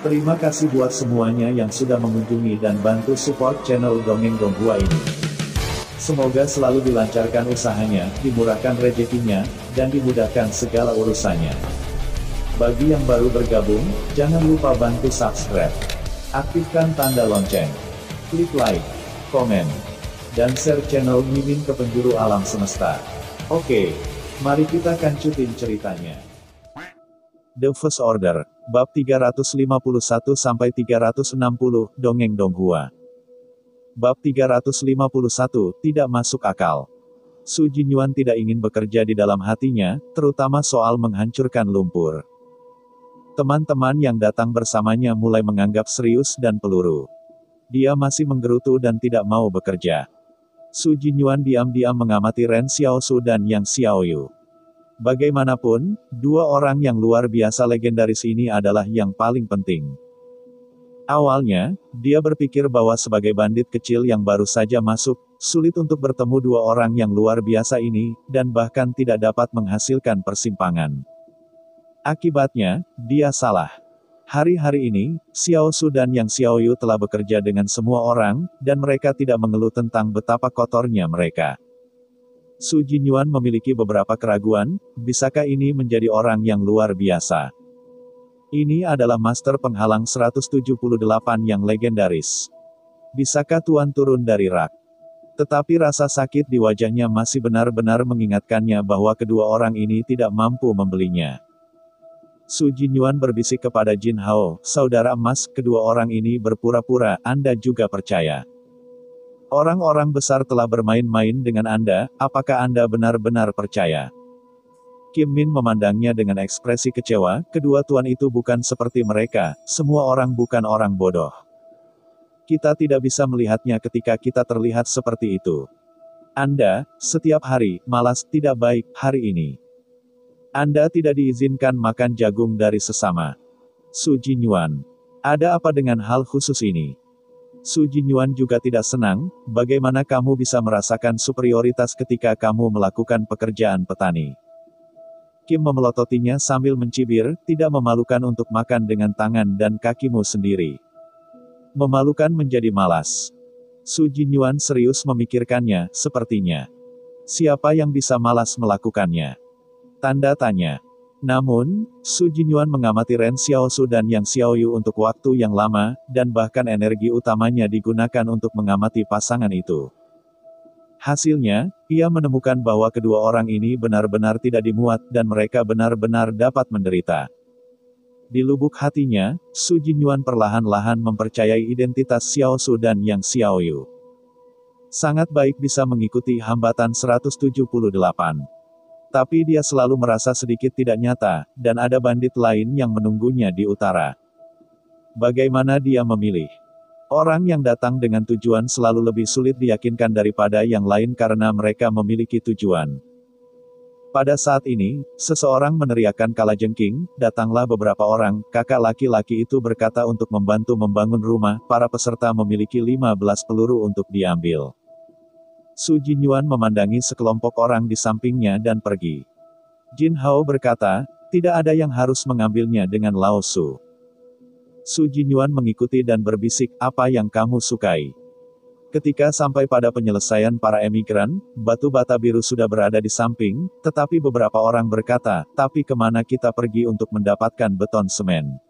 Terima kasih buat semuanya yang sudah mengunjungi dan bantu support channel Dongeng Donghua ini. Semoga selalu dilancarkan usahanya, dimurahkan rezekinya, dan dimudahkan segala urusannya. Bagi yang baru bergabung, jangan lupa bantu subscribe. Aktifkan tanda lonceng. Klik like, komen, dan share channel Mimin ke penjuru alam semesta. Oke, mari kita kancutin ceritanya. The First Order, Bab 351-360, Dongeng Donghua. Bab 351, tidak masuk akal. Su Jinyuan tidak ingin bekerja di dalam hatinya, terutama soal menghancurkan lumpur. Teman-teman yang datang bersamanya mulai menganggap serius dan peluru. Dia masih menggerutu dan tidak mau bekerja. Su Jinyuan diam-diam mengamati Ren Xiaosu dan Yang Xiaoyu. Bagaimanapun, dua orang yang luar biasa legendaris ini adalah yang paling penting. Awalnya, dia berpikir bahwa sebagai bandit kecil yang baru saja masuk, sulit untuk bertemu dua orang yang luar biasa ini, dan bahkan tidak dapat menghasilkan persimpangan. Akibatnya, dia salah. Hari-hari ini, Xiaosu dan Yang Xiaoyu telah bekerja dengan semua orang, dan mereka tidak mengeluh tentang betapa kotornya mereka. Su Jinyuan memiliki beberapa keraguan, bisakah ini menjadi orang yang luar biasa? Ini adalah master penghalang 178 yang legendaris. Bisakah Tuan turun dari rak? Tetapi rasa sakit di wajahnya masih benar-benar mengingatkannya bahwa kedua orang ini tidak mampu membelinya. Su Jinyuan berbisik kepada Jin Hao, saudara emas, kedua orang ini berpura-pura, Anda juga percaya. Orang-orang besar telah bermain-main dengan Anda, apakah Anda benar-benar percaya? Kim Min memandangnya dengan ekspresi kecewa, kedua tuan itu bukan seperti mereka, semua orang bukan orang bodoh. Kita tidak bisa melihatnya ketika kita terlihat seperti itu. Anda, setiap hari, malas, tidak baik, hari ini. Anda tidak diizinkan makan jagung dari sesama. Su Jinyuan. Ada apa dengan hal khusus ini? Su Jinyuan juga tidak senang, bagaimana kamu bisa merasakan superioritas ketika kamu melakukan pekerjaan petani. Kim memelototinya sambil mencibir, tidak memalukan untuk makan dengan tangan dan kakimu sendiri. Memalukan menjadi malas. Su Jinyuan serius memikirkannya, sepertinya. Siapa yang bisa malas melakukannya? Tanda tanya. Namun, Su Jinyuan mengamati Ren Xiaosu dan Yang Xiaoyu untuk waktu yang lama, dan bahkan energi utamanya digunakan untuk mengamati pasangan itu. Hasilnya, ia menemukan bahwa kedua orang ini benar-benar tidak dimuat, dan mereka benar-benar dapat menderita. Di lubuk hatinya, Su Jinyuan perlahan-lahan mempercayai identitas Xiaosu dan Yang Xiaoyu. Sangat baik bisa mengikuti hambatan 178. Tapi dia selalu merasa sedikit tidak nyata, dan ada bandit lain yang menunggunya di utara. Bagaimana dia memilih? Orang yang datang dengan tujuan selalu lebih sulit diyakinkan daripada yang lain karena mereka memiliki tujuan. Pada saat ini, seseorang meneriakkan kalajengking, datanglah beberapa orang, kakak laki-laki itu berkata untuk membantu membangun rumah, para peserta memiliki 15 peluru untuk diambil. Su Jinyuan memandangi sekelompok orang di sampingnya dan pergi. Jin Hao berkata, tidak ada yang harus mengambilnya dengan Lao Su. Su Jinyuan mengikuti dan berbisik, apa yang kamu sukai? Ketika sampai pada penyelesaian para emigran, batu bata biru sudah berada di samping, tetapi beberapa orang berkata, tapi kemana kita pergi untuk mendapatkan beton semen?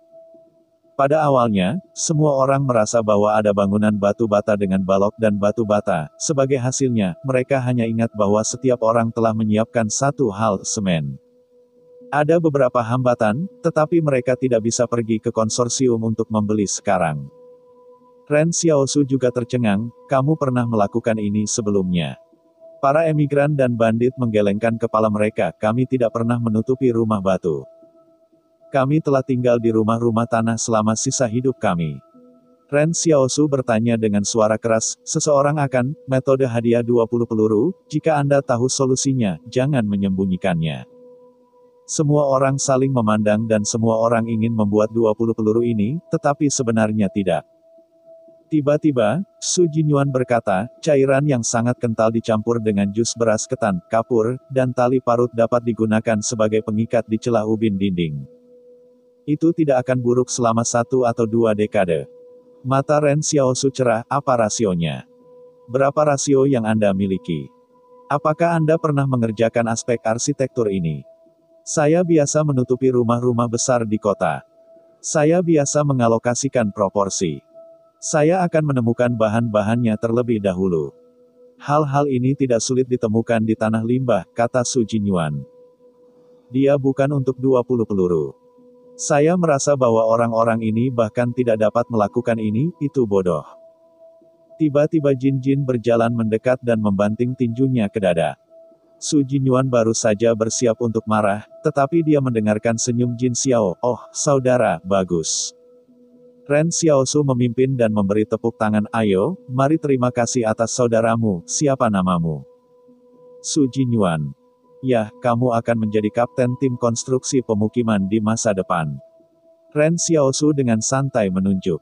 Pada awalnya, semua orang merasa bahwa ada bangunan batu bata dengan balok dan batu bata. Sebagai hasilnya, mereka hanya ingat bahwa setiap orang telah menyiapkan satu hal, semen. Ada beberapa hambatan, tetapi mereka tidak bisa pergi ke konsorsium untuk membeli sekarang. Ren Xiaosu juga tercengang, kamu pernah melakukan ini sebelumnya. Para emigran dan bandit menggelengkan kepala mereka, kami tidak pernah menutupi rumah batu. Kami telah tinggal di rumah-rumah tanah selama sisa hidup kami. Ren Xiaosu bertanya dengan suara keras, seseorang akan, metode hadiah 20 peluru, jika Anda tahu solusinya, jangan menyembunyikannya. Semua orang saling memandang dan semua orang ingin membuat 20 peluru ini, tetapi sebenarnya tidak. Tiba-tiba, Su Jinyuan berkata, cairan yang sangat kental dicampur dengan jus beras ketan, kapur, dan tali parut dapat digunakan sebagai pengikat di celah ubin dinding. Itu tidak akan buruk selama 1 atau 2 dekade. Mata Ren Xiaosu cerah, apa rasionya? Berapa rasio yang Anda miliki? Apakah Anda pernah mengerjakan aspek arsitektur ini? Saya biasa menutupi rumah-rumah besar di kota. Saya biasa mengalokasikan proporsi. Saya akan menemukan bahan-bahannya terlebih dahulu. Hal-hal ini tidak sulit ditemukan di tanah limbah, kata Su Jinyuan. Dia bukan untuk 20 peluru. Saya merasa bahwa orang-orang ini bahkan tidak dapat melakukan ini, itu bodoh. Tiba-tiba Jin Jin berjalan mendekat dan membanting tinjunya ke dada. Su Jinyuan baru saja bersiap untuk marah, tetapi dia mendengarkan senyum Jin Xiao, oh, saudara, bagus. Ren Xiaosu memimpin dan memberi tepuk tangan, ayo, mari terima kasih atas saudaramu, siapa namamu? Su Jinyuan. Ya, kamu akan menjadi kapten tim konstruksi pemukiman di masa depan. Ren Xiaosu dengan santai menunjuk.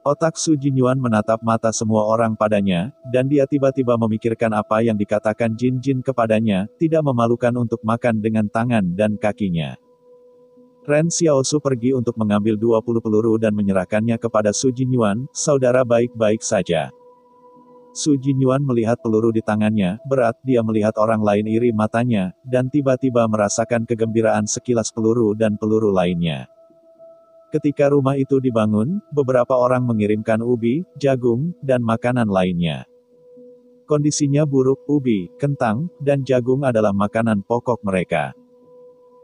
Otak Su Jinyuan menatap mata semua orang padanya, dan dia tiba-tiba memikirkan apa yang dikatakan Jin Jin kepadanya, tidak memalukan untuk makan dengan tangan dan kakinya. Ren Xiaosu pergi untuk mengambil 20 peluru dan menyerahkannya kepada Su Jinyuan, saudara baik-baik saja. Su Jinyuan melihat peluru di tangannya, berat, dia melihat orang lain iri matanya, dan tiba-tiba merasakan kegembiraan sekilas peluru dan peluru lainnya. Ketika rumah itu dibangun, beberapa orang mengirimkan ubi, jagung, dan makanan lainnya. Kondisinya buruk, ubi, kentang, dan jagung adalah makanan pokok mereka.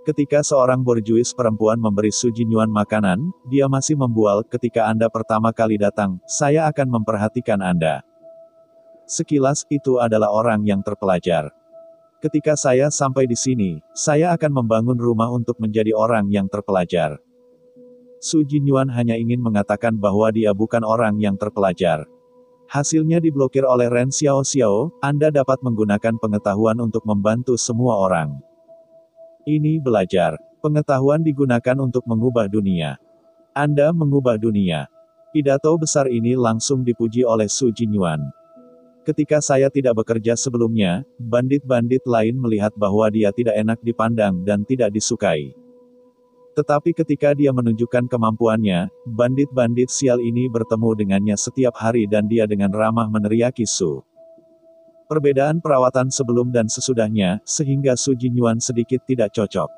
Ketika seorang borjuis perempuan memberi Su Jinyuan makanan, dia masih membual, ketika Anda pertama kali datang, saya akan memperhatikan Anda. Sekilas, itu adalah orang yang terpelajar. Ketika saya sampai di sini, saya akan membangun rumah untuk menjadi orang yang terpelajar. Su Jinyuan hanya ingin mengatakan bahwa dia bukan orang yang terpelajar. Hasilnya diblokir oleh Ren Xiao, Anda dapat menggunakan pengetahuan untuk membantu semua orang. Ini belajar. Pengetahuan digunakan untuk mengubah dunia. Anda mengubah dunia. Pidato besar ini langsung dipuji oleh Su Jinyuan. Ketika saya tidak bekerja sebelumnya, bandit-bandit lain melihat bahwa dia tidak enak dipandang dan tidak disukai. Tetapi ketika dia menunjukkan kemampuannya, bandit-bandit sial ini bertemu dengannya setiap hari dan dia dengan ramah meneriaki Su. Perbedaan perawatan sebelum dan sesudahnya, sehingga Su Jinyuan sedikit tidak cocok.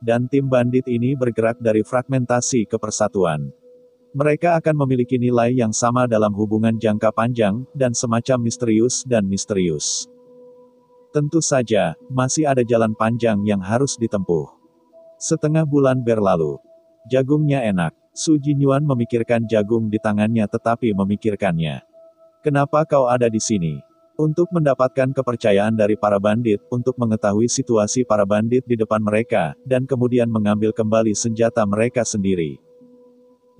Dan tim bandit ini bergerak dari fragmentasi ke persatuan. Mereka akan memiliki nilai yang sama dalam hubungan jangka panjang, dan semacam misterius dan misterius. Tentu saja, masih ada jalan panjang yang harus ditempuh. Setengah bulan berlalu. Jagungnya enak. Su Jinyuan memikirkan jagung di tangannya tetapi memikirkannya. Kenapa kau ada di sini? Untuk mendapatkan kepercayaan dari para bandit, untuk mengetahui situasi para bandit di depan mereka, dan kemudian mengambil kembali senjata mereka sendiri.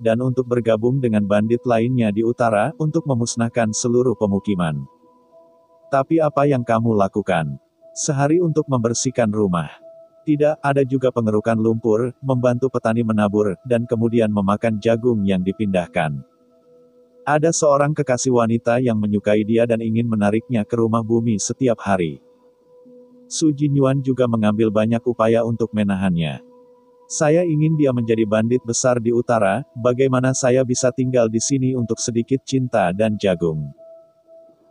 Dan untuk bergabung dengan bandit lainnya di utara, untuk memusnahkan seluruh pemukiman. Tapi apa yang kamu lakukan? Sehari untuk membersihkan rumah. Tidak, ada juga pengerukan lumpur, membantu petani menabur, dan kemudian memakan jagung yang dipindahkan. Ada seorang kekasih wanita yang menyukai dia dan ingin menariknya ke rumah bumi setiap hari. Su Jinyuan juga mengambil banyak upaya untuk menahannya. Saya ingin dia menjadi bandit besar di utara, bagaimana saya bisa tinggal di sini untuk sedikit cinta dan jagung.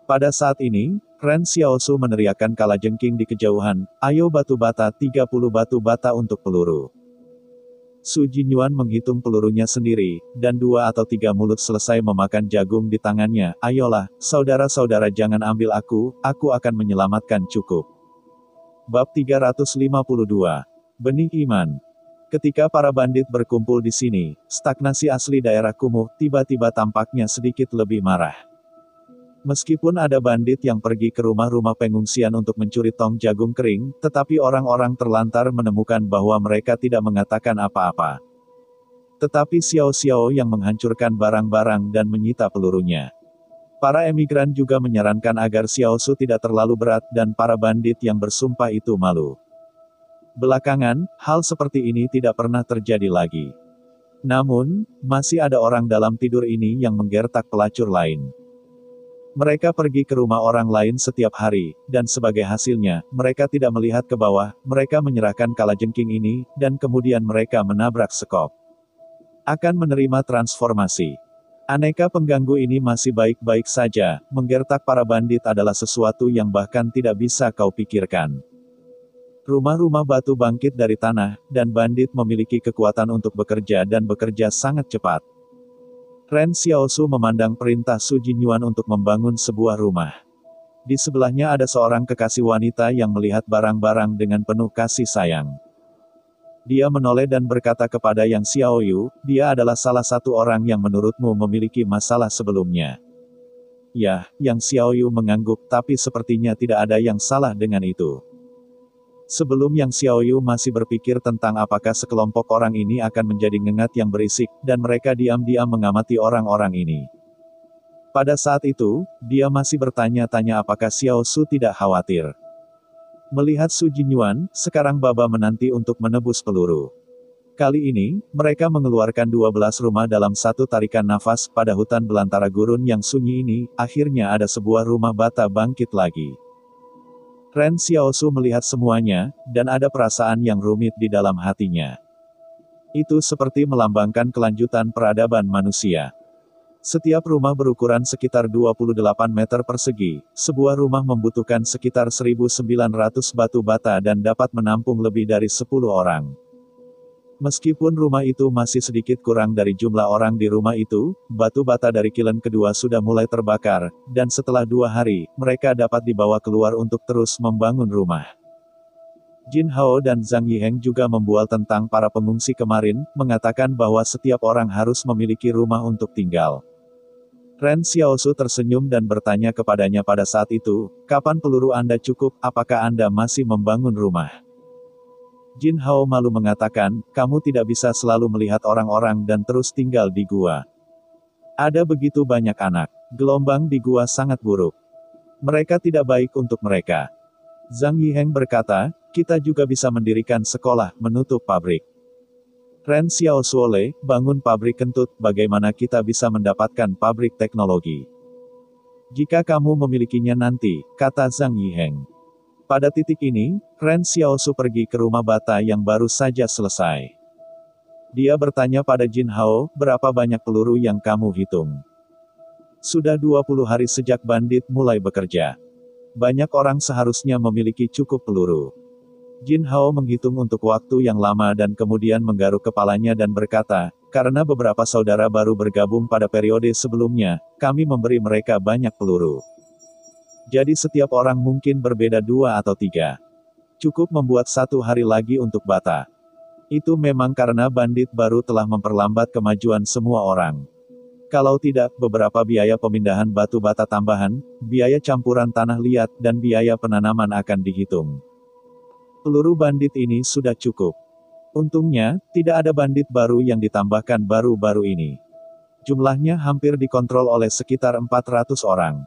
Pada saat ini, Ren Xiaosu meneriakkan kalajengking di kejauhan, ayo batu bata 30 batu bata untuk peluru. Su Jinyuan menghitung pelurunya sendiri, dan 2 atau 3 mulut selesai memakan jagung di tangannya, ayolah, saudara-saudara jangan ambil aku akan menyelamatkan cukup. Bab 352. Benih Iman. Ketika para bandit berkumpul di sini, stagnasi asli daerah kumuh, tiba-tiba tampaknya sedikit lebih marah. Meskipun ada bandit yang pergi ke rumah-rumah pengungsian untuk mencuri tong jagung kering, tetapi orang-orang terlantar menemukan bahwa mereka tidak mengatakan apa-apa. Tetapi Xiao Xiao yang menghancurkan barang-barang dan menyita pelurunya. Para emigran juga menyarankan agar Xiao Su tidak terlalu berat dan para bandit yang bersumpah itu malu. Belakangan, hal seperti ini tidak pernah terjadi lagi. Namun, masih ada orang dalam tidur ini yang menggertak pelacur lain. Mereka pergi ke rumah orang lain setiap hari, dan sebagai hasilnya, mereka tidak melihat ke bawah, mereka menyerahkan kalajengking ini, dan kemudian mereka menabrak sekop. Akan menerima transformasi. Aneka pengganggu ini masih baik-baik saja, menggertak para bandit adalah sesuatu yang bahkan tidak bisa kau pikirkan. Rumah-rumah batu bangkit dari tanah, dan bandit memiliki kekuatan untuk bekerja dan bekerja sangat cepat. Ren Xiaosu memandang perintah Su Jinyuan untuk membangun sebuah rumah. Di sebelahnya ada seorang kekasih wanita yang melihat barang-barang dengan penuh kasih sayang. Dia menoleh dan berkata kepada Yang Xiaoyu, dia adalah salah satu orang yang menurutmu memiliki masalah sebelumnya. Ya, Yang Xiaoyu mengangguk, tapi sepertinya tidak ada yang salah dengan itu. Sebelum Yang Xiaoyu masih berpikir tentang apakah sekelompok orang ini akan menjadi ngengat yang berisik, dan mereka diam-diam mengamati orang-orang ini. Pada saat itu, dia masih bertanya-tanya apakah Xiao Su tidak khawatir. Melihat Su Jinyuan, sekarang Baba menanti untuk menebus peluru. Kali ini, mereka mengeluarkan 12 rumah dalam satu tarikan nafas pada hutan belantara gurun yang sunyi ini, akhirnya ada sebuah rumah bata bangkit lagi. Ren Xiaosu melihat semuanya, dan ada perasaan yang rumit di dalam hatinya. Itu seperti melambangkan kelanjutan peradaban manusia. Setiap rumah berukuran sekitar 28 meter persegi, sebuah rumah membutuhkan sekitar 1.900 batu bata dan dapat menampung lebih dari 10 orang. Meskipun rumah itu masih sedikit kurang dari jumlah orang di rumah itu, batu bata dari kilen kedua sudah mulai terbakar, dan setelah 2 hari, mereka dapat dibawa keluar untuk terus membangun rumah. Jin Hao dan Zhang Yiheng juga membual tentang para pengungsi kemarin, mengatakan bahwa setiap orang harus memiliki rumah untuk tinggal. Ren Xiaosu tersenyum dan bertanya kepadanya pada saat itu, kapan peluru Anda cukup, apakah Anda masih membangun rumah? Jin Hao malu mengatakan, kamu tidak bisa selalu melihat orang-orang dan terus tinggal di gua. Ada begitu banyak anak. Gelombang di gua sangat buruk. Mereka tidak baik untuk mereka. Zhang Yiheng berkata, kita juga bisa mendirikan sekolah, menutup pabrik. Ren Xiaosuole, bangun pabrik kentut, bagaimana kita bisa mendapatkan pabrik teknologi? Jika kamu memilikinya nanti, kata Zhang Yiheng. Pada titik ini, Ren Xiaosu pergi ke rumah bata yang baru saja selesai. Dia bertanya pada Jin Hao, berapa banyak peluru yang kamu hitung? Sudah 20 hari sejak bandit mulai bekerja. Banyak orang seharusnya memiliki cukup peluru. Jin Hao menghitung untuk waktu yang lama dan kemudian menggaruk kepalanya dan berkata, karena beberapa saudara baru bergabung pada periode sebelumnya, kami memberi mereka banyak peluru. Jadi setiap orang mungkin berbeda 2 atau 3. Cukup membuat 1 hari lagi untuk bata. Itu memang karena bandit baru telah memperlambat kemajuan semua orang. Kalau tidak, beberapa biaya pemindahan batu bata tambahan, biaya campuran tanah liat, dan biaya penanaman akan dihitung. Peluru bandit ini sudah cukup. Untungnya, tidak ada bandit baru yang ditambahkan baru-baru ini. Jumlahnya hampir dikontrol oleh sekitar 400 orang.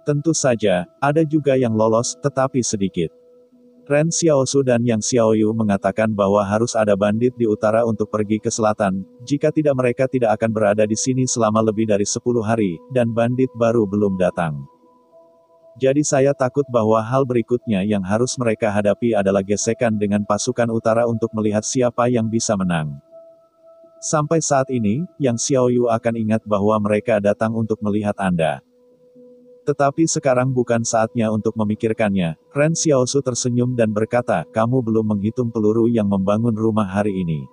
Tentu saja, ada juga yang lolos, tetapi sedikit. Ren Xiaosu dan Yang Xiaoyu mengatakan bahwa harus ada bandit di utara untuk pergi ke selatan, jika tidak mereka tidak akan berada di sini selama lebih dari 10 hari, dan bandit baru belum datang. Jadi saya takut bahwa hal berikutnya yang harus mereka hadapi adalah gesekan dengan pasukan utara untuk melihat siapa yang bisa menang. Sampai saat ini, Yang Xiaoyu akan ingat bahwa mereka datang untuk melihat Anda. Tetapi sekarang bukan saatnya untuk memikirkannya. Ren Xiaosu tersenyum dan berkata, kamu belum menghitung peluru yang membangun rumah hari ini.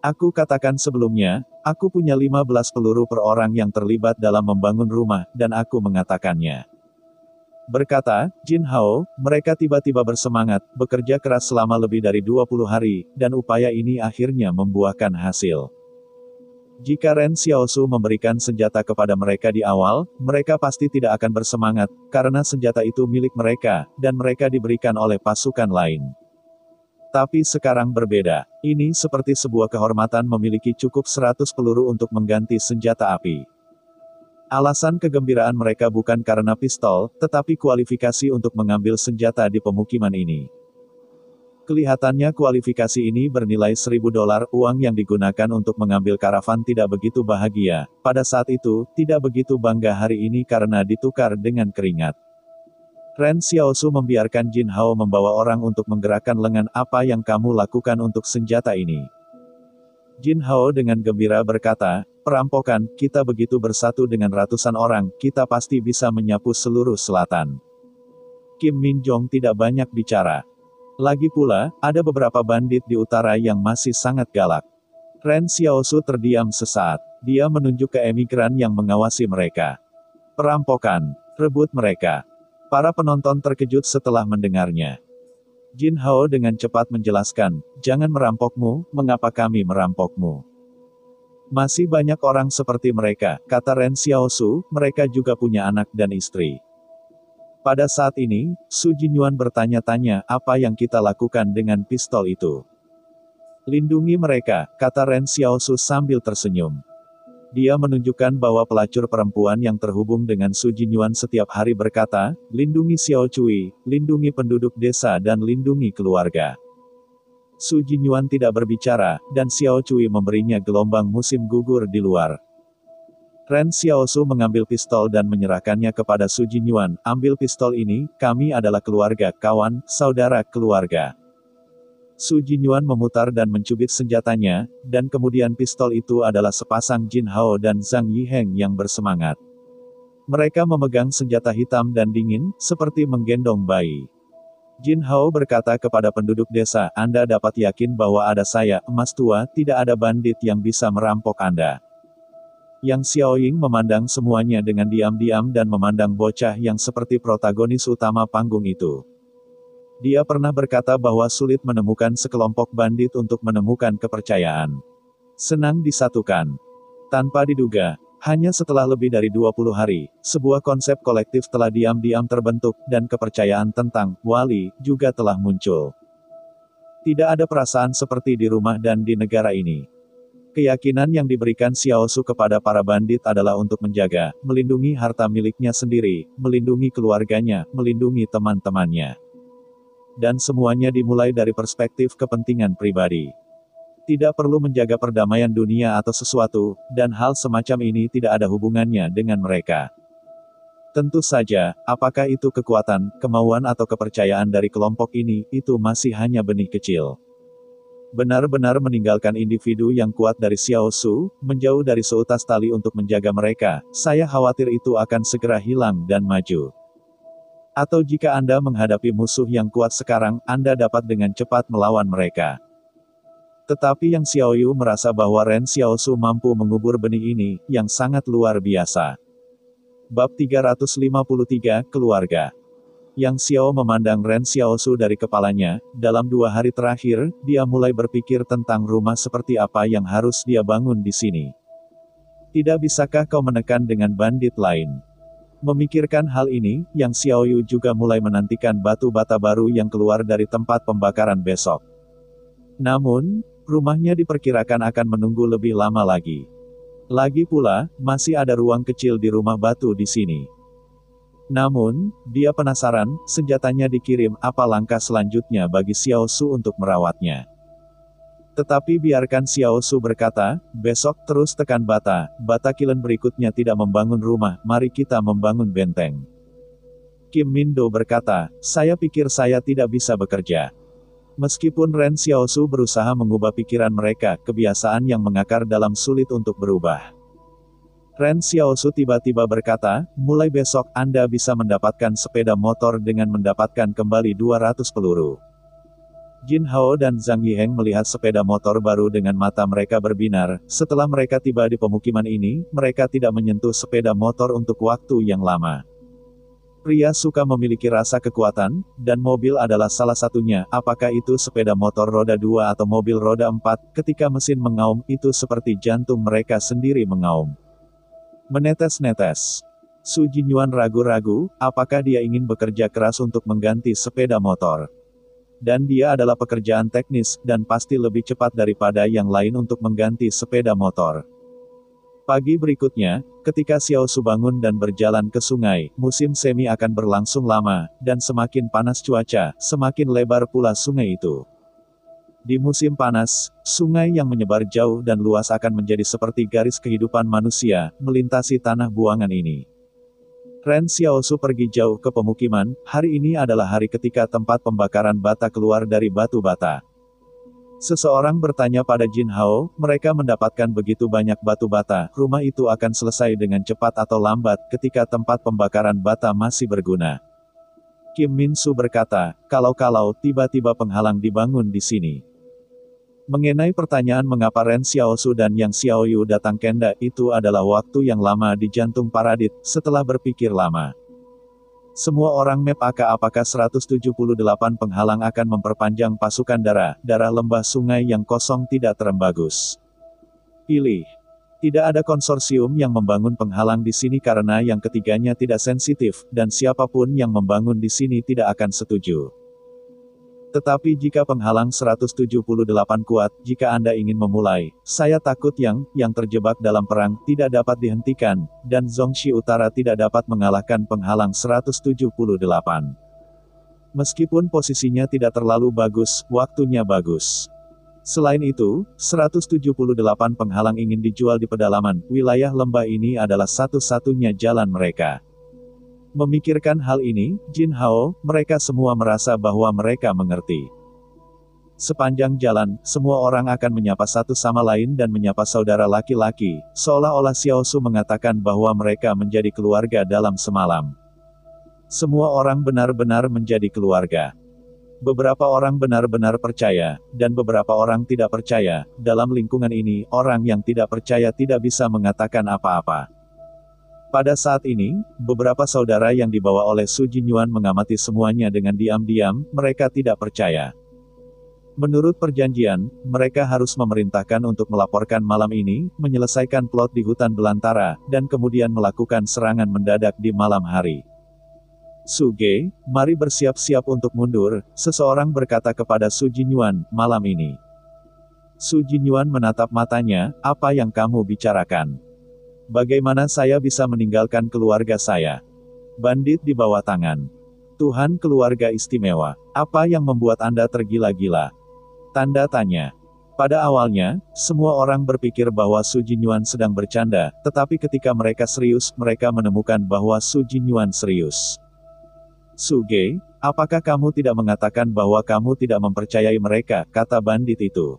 Aku katakan sebelumnya, aku punya 15 peluru per orang yang terlibat dalam membangun rumah, dan aku mengatakannya. Berkata, Jin Hao, mereka tiba-tiba bersemangat, bekerja keras selama lebih dari 20 hari, dan upaya ini akhirnya membuahkan hasil. Jika Ren Xiaosu memberikan senjata kepada mereka di awal, mereka pasti tidak akan bersemangat, karena senjata itu milik mereka, dan mereka diberikan oleh pasukan lain. Tapi sekarang berbeda. Ini seperti sebuah kehormatan memiliki cukup 100 peluru untuk mengganti senjata api. Alasan kegembiraan mereka bukan karena pistol, tetapi kualifikasi untuk mengambil senjata di pemukiman ini. Kelihatannya kualifikasi ini bernilai $1.000, uang yang digunakan untuk mengambil karavan tidak begitu bahagia. Pada saat itu, tidak begitu bangga hari ini karena ditukar dengan keringat. Ren Xiaosu membiarkan Jin Hao membawa orang untuk menggerakkan lengan. Apa yang kamu lakukan untuk senjata ini? Jin Hao dengan gembira berkata, perampokan, kita begitu bersatu dengan ratusan orang, kita pasti bisa menyapu seluruh selatan. Kim Min Jong tidak banyak bicara. Lagi pula, ada beberapa bandit di utara yang masih sangat galak. Ren Xiaosu terdiam sesaat. Dia menunjuk ke emigran yang mengawasi mereka. Perampokan, rebut mereka. Para penonton terkejut setelah mendengarnya. Jin Hao dengan cepat menjelaskan, jangan merampokmu, mengapa kami merampokmu? Masih banyak orang seperti mereka, kata Ren Xiaosu, mereka juga punya anak dan istri. Pada saat ini, Su Jinyuan bertanya-tanya, apa yang kita lakukan dengan pistol itu? Lindungi mereka, kata Ren Xiaosu sambil tersenyum. Dia menunjukkan bahwa pelacur perempuan yang terhubung dengan Su Jinyuan setiap hari berkata, lindungi Xiao Cui, lindungi penduduk desa dan lindungi keluarga. Su Jinyuan tidak berbicara, dan Xiao Cui memberinya gelombang musim gugur di luar. Ren Xiaosu mengambil pistol dan menyerahkannya kepada Su Jinyuan, ambil pistol ini, kami adalah keluarga, kawan, saudara keluarga. Su Jinyuan memutar dan mencubit senjatanya, dan kemudian pistol itu adalah sepasang Jin Hao dan Zhang Yiheng yang bersemangat. Mereka memegang senjata hitam dan dingin, seperti menggendong bayi. Jin Hao berkata kepada penduduk desa, Anda dapat yakin bahwa ada saya, emas tua, tidak ada bandit yang bisa merampok Anda. Yang Xiaoying memandang semuanya dengan diam-diam dan memandang bocah yang seperti protagonis utama panggung itu. Dia pernah berkata bahwa sulit menemukan sekelompok bandit untuk menemukan kepercayaan. Senang disatukan. Tanpa diduga, hanya setelah lebih dari 20 hari, sebuah konsep kolektif telah diam-diam terbentuk, dan kepercayaan tentang wali juga telah muncul. Tidak ada perasaan seperti di rumah dan di negara ini. Keyakinan yang diberikan Xiaosu kepada para bandit adalah untuk menjaga, melindungi harta miliknya sendiri, melindungi keluarganya, melindungi teman-temannya. Dan semuanya dimulai dari perspektif kepentingan pribadi. Tidak perlu menjaga perdamaian dunia atau sesuatu, dan hal semacam ini tidak ada hubungannya dengan mereka. Tentu saja, apakah itu kekuatan, kemauan atau kepercayaan dari kelompok ini, itu masih hanya benih kecil. Benar-benar meninggalkan individu yang kuat dari Xiaosu, menjauh dari seutas tali untuk menjaga mereka, saya khawatir itu akan segera hilang dan maju. Atau jika Anda menghadapi musuh yang kuat sekarang, Anda dapat dengan cepat melawan mereka. Tetapi yang Xiaoyu merasa bahwa Ren Xiaosu mampu mengubur benih ini, yang sangat luar biasa. Bab 353, Keluarga. Yang Xiao memandang Ren Xiaosu dari kepalanya, dalam 2 hari terakhir, dia mulai berpikir tentang rumah seperti apa yang harus dia bangun di sini. Tidak bisakah kau menekan dengan bandit lain? Memikirkan hal ini, Yang Xiaoyu juga mulai menantikan batu bata baru yang keluar dari tempat pembakaran besok. Namun, rumahnya diperkirakan akan menunggu lebih lama lagi. Lagi pula, masih ada ruang kecil di rumah batu di sini. Namun, dia penasaran, senjatanya dikirim, apa langkah selanjutnya bagi Xiaosu untuk merawatnya. Tetapi biarkan Xiaosu berkata, besok terus tekan bata kilen berikutnya tidak membangun rumah, mari kita membangun benteng. Kim Min Do berkata, saya pikir saya tidak bisa bekerja. Meskipun Ren Xiaosu berusaha mengubah pikiran mereka, kebiasaan yang mengakar dalam sulit untuk berubah. Ren Xiaosu tiba-tiba berkata, mulai besok Anda bisa mendapatkan sepeda motor dengan mendapatkan kembali 200 peluru. Jin Hao dan Zhang Yiheng melihat sepeda motor baru dengan mata mereka berbinar. Setelah mereka tiba di pemukiman ini, mereka tidak menyentuh sepeda motor untuk waktu yang lama. Pria suka memiliki rasa kekuatan, dan mobil adalah salah satunya. Apakah itu sepeda motor roda 2 atau mobil roda 4, ketika mesin mengaum, itu seperti jantung mereka sendiri mengaum. Menetes-netes. Su Jinyuan ragu-ragu, apakah dia ingin bekerja keras untuk mengganti sepeda motor. Dan dia adalah pekerjaan teknis, dan pasti lebih cepat daripada yang lain untuk mengganti sepeda motor. Pagi berikutnya, ketika Xiaosu bangun dan berjalan ke sungai, musim semi akan berlangsung lama, dan semakin panas cuaca, semakin lebar pula sungai itu. Di musim panas, sungai yang menyebar jauh dan luas akan menjadi seperti garis kehidupan manusia, melintasi tanah buangan ini. Ren Xiaosu pergi jauh ke pemukiman. Hari ini adalah hari ketika tempat pembakaran bata keluar dari batu bata. Seseorang bertanya pada Jin Hao, mereka mendapatkan begitu banyak batu bata, rumah itu akan selesai dengan cepat atau lambat ketika tempat pembakaran bata masih berguna. Kim Min Su berkata, kalau-kalau tiba-tiba penghalang dibangun di sini. Mengenai pertanyaan mengapa Ren Xiaosu dan Yang Xiaoyu datang Kenda, itu adalah waktu yang lama di jantung Paradit. Setelah berpikir lama, semua orang map apakah 178 penghalang akan memperpanjang pasukan darah lembah sungai yang kosong tidak terembagus. Pilih. Tidak ada konsorsium yang membangun penghalang di sini karena yang ketiganya tidak sensitif, dan siapapun yang membangun di sini tidak akan setuju. Tetapi jika penghalang 178 kuat, jika Anda ingin memulai, saya takut yang terjebak dalam perang, tidak dapat dihentikan, dan Zhongxi Utara tidak dapat mengalahkan penghalang 178. Meskipun posisinya tidak terlalu bagus, waktunya bagus. Selain itu, 178 penghalang ingin dijual di pedalaman, wilayah lembah ini adalah satu-satunya jalan mereka. Memikirkan hal ini, Jin Hao, mereka semua merasa bahwa mereka mengerti. Sepanjang jalan, semua orang akan menyapa satu sama lain dan menyapa saudara laki-laki, seolah-olah Xiaosu mengatakan bahwa mereka menjadi keluarga dalam semalam. Semua orang benar-benar menjadi keluarga. Beberapa orang benar-benar percaya, dan beberapa orang tidak percaya. Dalam lingkungan ini, orang yang tidak percaya tidak bisa mengatakan apa-apa. Pada saat ini, beberapa saudara yang dibawa oleh Su Jinyuan mengamati semuanya dengan diam-diam, mereka tidak percaya. Menurut perjanjian, mereka harus memerintahkan untuk melaporkan malam ini, menyelesaikan plot di hutan belantara, dan kemudian melakukan serangan mendadak di malam hari. Suge, mari bersiap-siap untuk mundur, seseorang berkata kepada Su Jinyuan, malam ini. Su Jinyuan menatap matanya, apa yang kamu bicarakan? Bagaimana saya bisa meninggalkan keluarga saya? Bandit di bawah tangan. Tuhan keluarga istimewa. Apa yang membuat Anda tergila-gila? Tanda tanya. Pada awalnya, semua orang berpikir bahwa Su Jinyuan sedang bercanda, tetapi ketika mereka serius, mereka menemukan bahwa Su Jinyuan serius. Suge, apakah kamu tidak mengatakan bahwa kamu tidak mempercayai mereka, kata bandit itu.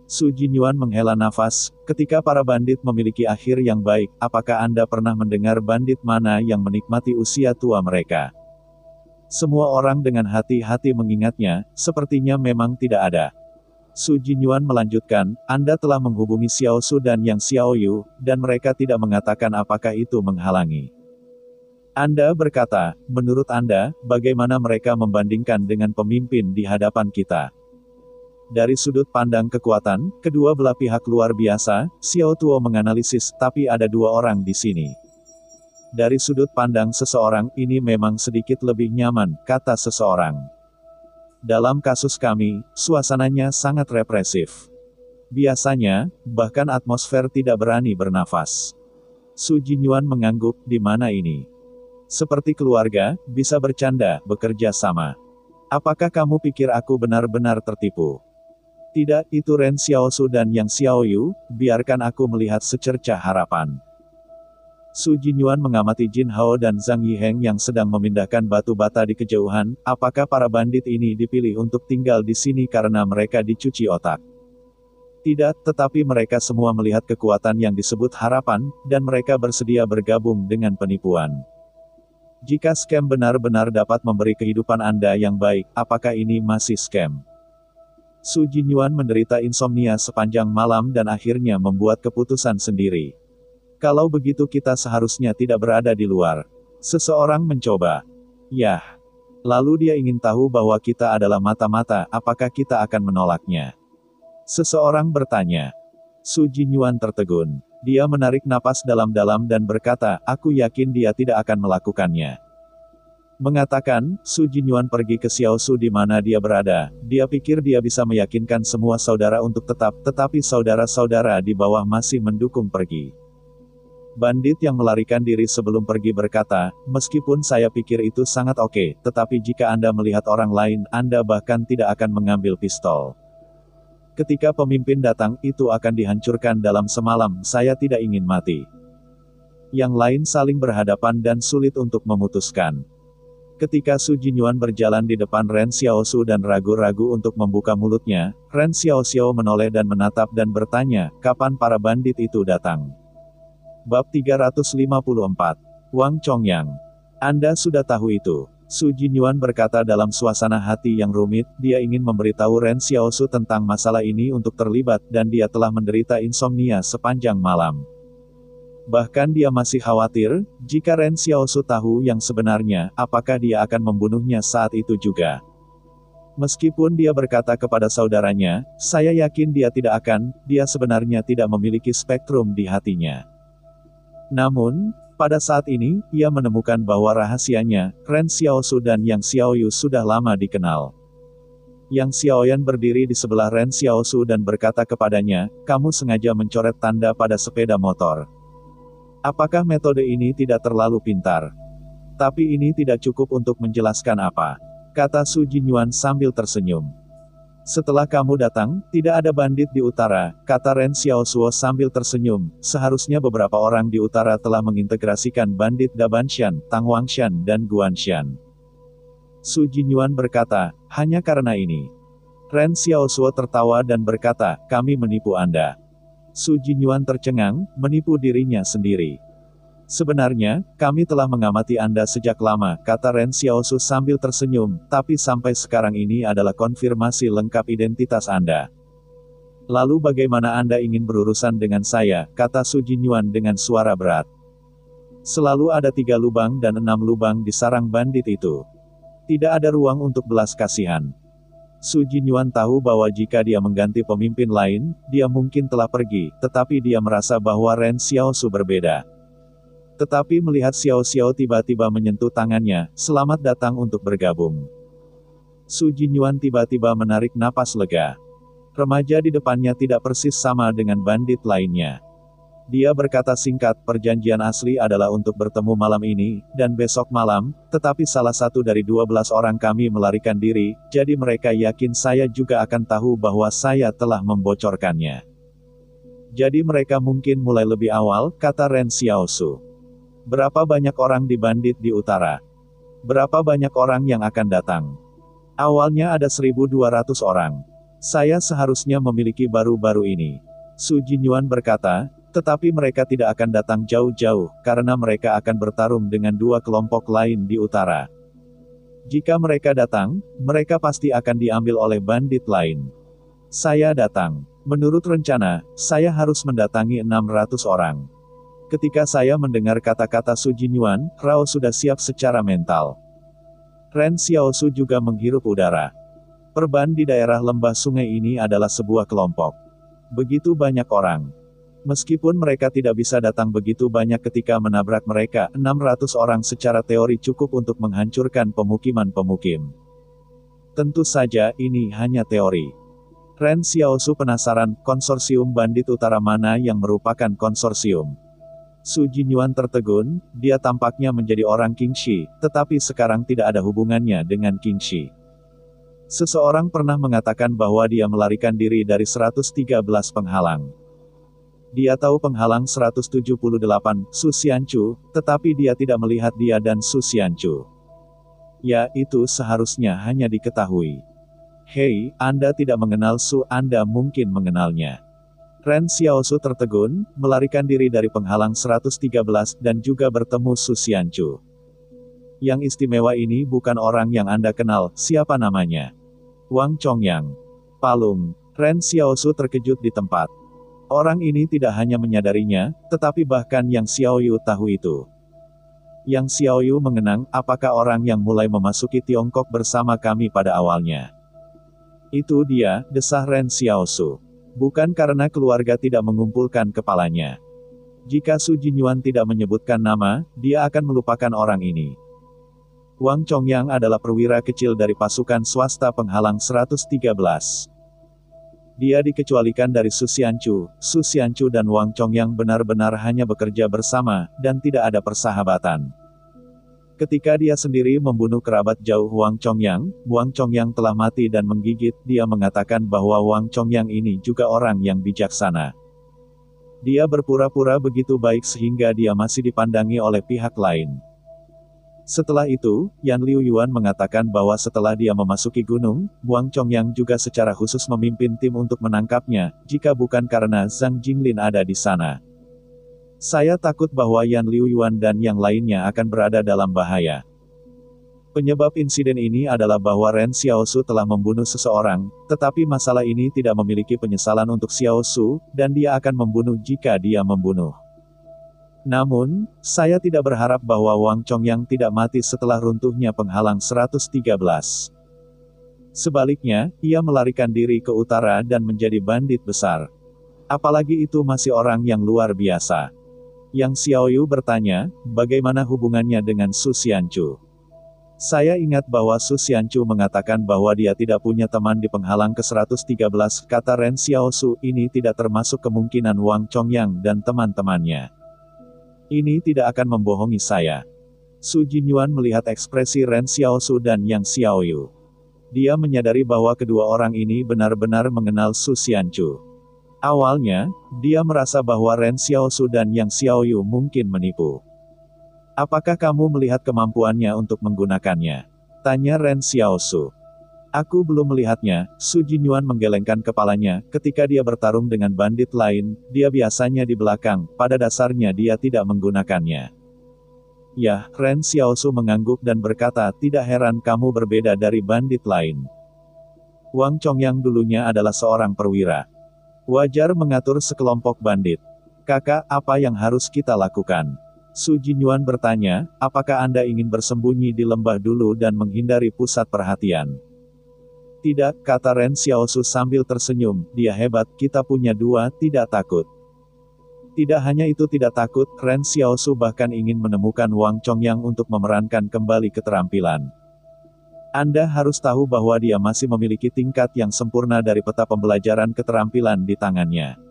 Su Jinyuan menghela nafas, ketika para bandit memiliki akhir yang baik, apakah Anda pernah mendengar bandit mana yang menikmati usia tua mereka? Semua orang dengan hati-hati mengingatnya, sepertinya memang tidak ada. Su Jinyuan melanjutkan, Anda telah menghubungi Xiaosu dan Yang Xiaoyu, dan mereka tidak mengatakan apakah itu menghalangi. Anda berkata, menurut Anda, bagaimana mereka membandingkan dengan pemimpin di hadapan kita? Dari sudut pandang kekuatan, kedua belah pihak luar biasa, Xiao Tuo menganalisis, tapi ada dua orang di sini. Dari sudut pandang seseorang, ini memang sedikit lebih nyaman, kata seseorang. Dalam kasus kami, suasananya sangat represif. Biasanya, bahkan atmosfer tidak berani bernafas. Su Jinyuan mengangguk, di mana ini? Seperti keluarga, bisa bercanda, bekerja sama. Apakah kamu pikir aku benar-benar tertipu? Tidak, itu Ren Xiaosu dan Yang Xiaoyu, biarkan aku melihat secercah harapan. Su Jinyuan mengamati Jin Hao dan Zhang Yiheng yang sedang memindahkan batu bata di kejauhan, apakah para bandit ini dipilih untuk tinggal di sini karena mereka dicuci otak? Tidak, tetapi mereka semua melihat kekuatan yang disebut harapan, dan mereka bersedia bergabung dengan penipuan. Jika scam benar-benar dapat memberi kehidupan Anda yang baik, apakah ini masih scam? Su Jinyuan menderita insomnia sepanjang malam dan akhirnya membuat keputusan sendiri. Kalau begitu kita seharusnya tidak berada di luar. Seseorang mencoba. Yah. Lalu dia ingin tahu bahwa kita adalah mata-mata, apakah kita akan menolaknya? Seseorang bertanya. Su Jinyuan tertegun. Dia menarik napas dalam-dalam dan berkata, aku yakin dia tidak akan melakukannya. Mengatakan, Su Jinyuan pergi ke Xiaosu di mana dia berada. Dia pikir dia bisa meyakinkan semua saudara untuk tetap, tetapi saudara-saudara di bawah masih mendukung pergi. Bandit yang melarikan diri sebelum pergi berkata, meskipun saya pikir itu sangat oke, tetapi jika Anda melihat orang lain, Anda bahkan tidak akan mengambil pistol. Ketika pemimpin datang, itu akan dihancurkan dalam semalam, saya tidak ingin mati. Yang lain saling berhadapan dan sulit untuk memutuskan. Ketika Su Jinyuan berjalan di depan Ren Xiaosu dan ragu-ragu untuk membuka mulutnya, Ren Xiaoxiao menoleh dan menatap dan bertanya, kapan para bandit itu datang? Bab 354. Wang Chongyang. Anda sudah tahu itu. Su Jinyuan berkata dalam suasana hati yang rumit, dia ingin memberitahu Ren Xiaosu tentang masalah ini untuk terlibat, dan dia telah menderita insomnia sepanjang malam. Bahkan dia masih khawatir, jika Ren Xiaosu tahu yang sebenarnya, apakah dia akan membunuhnya saat itu juga. Meskipun dia berkata kepada saudaranya, saya yakin dia tidak akan, dia sebenarnya tidak memiliki spektrum di hatinya. Namun, pada saat ini, ia menemukan bahwa rahasianya, Ren Xiaosu dan Yang Xiaoyu sudah lama dikenal. Yang Xiaoyan berdiri di sebelah Ren Xiaosu dan berkata kepadanya, kamu sengaja mencoret tanda pada sepeda motor. Apakah metode ini tidak terlalu pintar? Tapi ini tidak cukup untuk menjelaskan apa, kata Su Jinyuan sambil tersenyum. Setelah kamu datang, tidak ada bandit di utara, kata Ren Xiaosuo sambil tersenyum, seharusnya beberapa orang di utara telah mengintegrasikan bandit Dabanshan, Tang Wangshan dan Guanshan. Su Jinyuan berkata, hanya karena ini. Ren Xiaosuo tertawa dan berkata, kami menipu Anda. Su Jinyuan tercengang, menipu dirinya sendiri. Sebenarnya, kami telah mengamati Anda sejak lama, kata Ren Xiaosu sambil tersenyum, tapi sampai sekarang ini adalah konfirmasi lengkap identitas Anda. Lalu bagaimana Anda ingin berurusan dengan saya, kata Su Jinyuan dengan suara berat. Selalu ada 3 lubang dan 6 lubang di sarang bandit itu. Tidak ada ruang untuk belas kasihan. Su Jinyuan tahu bahwa jika dia mengganti pemimpin lain, dia mungkin telah pergi, tetapi dia merasa bahwa Ren Xiaosu berbeda. Tetapi melihat Xiao Xiao tiba-tiba menyentuh tangannya, selamat datang untuk bergabung. Su Jinyuan tiba-tiba menarik napas lega. Remaja di depannya tidak persis sama dengan bandit lainnya. Dia berkata singkat, perjanjian asli adalah untuk bertemu malam ini, dan besok malam, tetapi salah satu dari 12 orang kami melarikan diri, jadi mereka yakin saya juga akan tahu bahwa saya telah membocorkannya. Jadi mereka mungkin mulai lebih awal, kata Ren Xiaosu. Berapa banyak orang di bandit di utara? Berapa banyak orang yang akan datang? Awalnya ada 1.200 orang. Saya seharusnya memiliki baru-baru ini. Su Jinyuan berkata, tetapi mereka tidak akan datang jauh-jauh, karena mereka akan bertarung dengan 2 kelompok lain di utara. Jika mereka datang, mereka pasti akan diambil oleh bandit lain. Saya datang. Menurut rencana, saya harus mendatangi 600 orang. Ketika saya mendengar kata-kata Su Jinyuan, Rao sudah siap secara mental. Ren Xiaosu juga menghirup udara. Perban di daerah lembah sungai ini adalah sebuah kelompok. Begitu banyak orang. Meskipun mereka tidak bisa datang begitu banyak ketika menabrak mereka, 600 orang secara teori cukup untuk menghancurkan pemukiman-pemukim. Tentu saja, ini hanya teori. Ren Xiaosu penasaran, konsorsium bandit utara mana yang merupakan konsorsium. Su Jinyuan tertegun, dia tampaknya menjadi orang Qingxi, tetapi sekarang tidak ada hubungannya dengan Qingxi. Seseorang pernah mengatakan bahwa dia melarikan diri dari 113 penghalang. Dia tahu penghalang 178, Su Xianchu, tetapi dia tidak melihat dia dan Su Xianchu. Ya, itu seharusnya hanya diketahui. Hei, Anda tidak mengenal Su, Anda mungkin mengenalnya. Ren Xiaosu tertegun, melarikan diri dari penghalang 113, dan juga bertemu Su Xianchu. Yang istimewa ini bukan orang yang Anda kenal, siapa namanya? Wang Chongyang. Palung. Ren Xiaosu terkejut di tempat. Orang ini tidak hanya menyadarinya, tetapi bahkan Yang Xiaoyu tahu itu. Yang Xiaoyu mengenang, apakah orang yang mulai memasuki Tiongkok bersama kami pada awalnya? Itu dia, desah Ren Xiaosu. Bukan karena keluarga tidak mengumpulkan kepalanya. Jika Su Jinyuan tidak menyebutkan nama, dia akan melupakan orang ini. Wang Chongyang adalah perwira kecil dari pasukan swasta penghalang 113. Dia dikecualikan dari Su Xianchu dan Wang Chongyang benar-benar hanya bekerja bersama, dan tidak ada persahabatan. Ketika dia sendiri membunuh kerabat jauh Wang Chongyang telah mati dan menggigit, dia mengatakan bahwa Wang Chongyang ini juga orang yang bijaksana. Dia berpura-pura begitu baik sehingga dia masih dipandangi oleh pihak lain. Setelah itu, Yan Liuyuan mengatakan bahwa setelah dia memasuki gunung, Wang Chongyang juga secara khusus memimpin tim untuk menangkapnya, jika bukan karena Zhang Jinglin ada di sana. Saya takut bahwa Yan Liuyuan dan yang lainnya akan berada dalam bahaya. Penyebab insiden ini adalah bahwa Ren Xiaosu telah membunuh seseorang, tetapi masalah ini tidak memiliki penyesalan untuk Xiaosu, dan dia akan membunuh jika dia membunuh. Namun, saya tidak berharap bahwa Wang Chongyang tidak mati setelah runtuhnya penghalang 113. Sebaliknya, ia melarikan diri ke utara dan menjadi bandit besar. Apalagi itu masih orang yang luar biasa. Yang Xiaoyu bertanya, bagaimana hubungannya dengan Su Xianchu? Saya ingat bahwa Su Xianchu mengatakan bahwa dia tidak punya teman di penghalang ke-113, kata Ren Xiaosu, ini tidak termasuk kemungkinan Wang Chongyang dan teman-temannya. Ini tidak akan membohongi saya. Su Jinyuan melihat ekspresi Ren Xiaosu dan Yang Xiaoyu. Dia menyadari bahwa kedua orang ini benar-benar mengenal Su Xianchu. Awalnya, dia merasa bahwa Ren Xiaosu dan Yang Xiaoyu mungkin menipu. Apakah kamu melihat kemampuannya untuk menggunakannya? Tanya Ren Xiaosu. Aku belum melihatnya, Su Jinyuan menggelengkan kepalanya, ketika dia bertarung dengan bandit lain, dia biasanya di belakang, pada dasarnya dia tidak menggunakannya. Ya, Ren Xiaosu mengangguk dan berkata, tidak heran kamu berbeda dari bandit lain. Wang Chongyang dulunya adalah seorang perwira. Wajar mengatur sekelompok bandit. Kakak, apa yang harus kita lakukan? Su Jinyuan bertanya, apakah Anda ingin bersembunyi di lembah dulu dan menghindari pusat perhatian? Tidak, kata Ren Xiaosu sambil tersenyum, dia hebat, kita punya dua, tidak takut. Tidak hanya itu tidak takut, Ren Xiaosu bahkan ingin menemukan Wang Chongyang untuk memerankan kembali keterampilan. Anda harus tahu bahwa dia masih memiliki tingkat yang sempurna dari peta pembelajaran keterampilan di tangannya.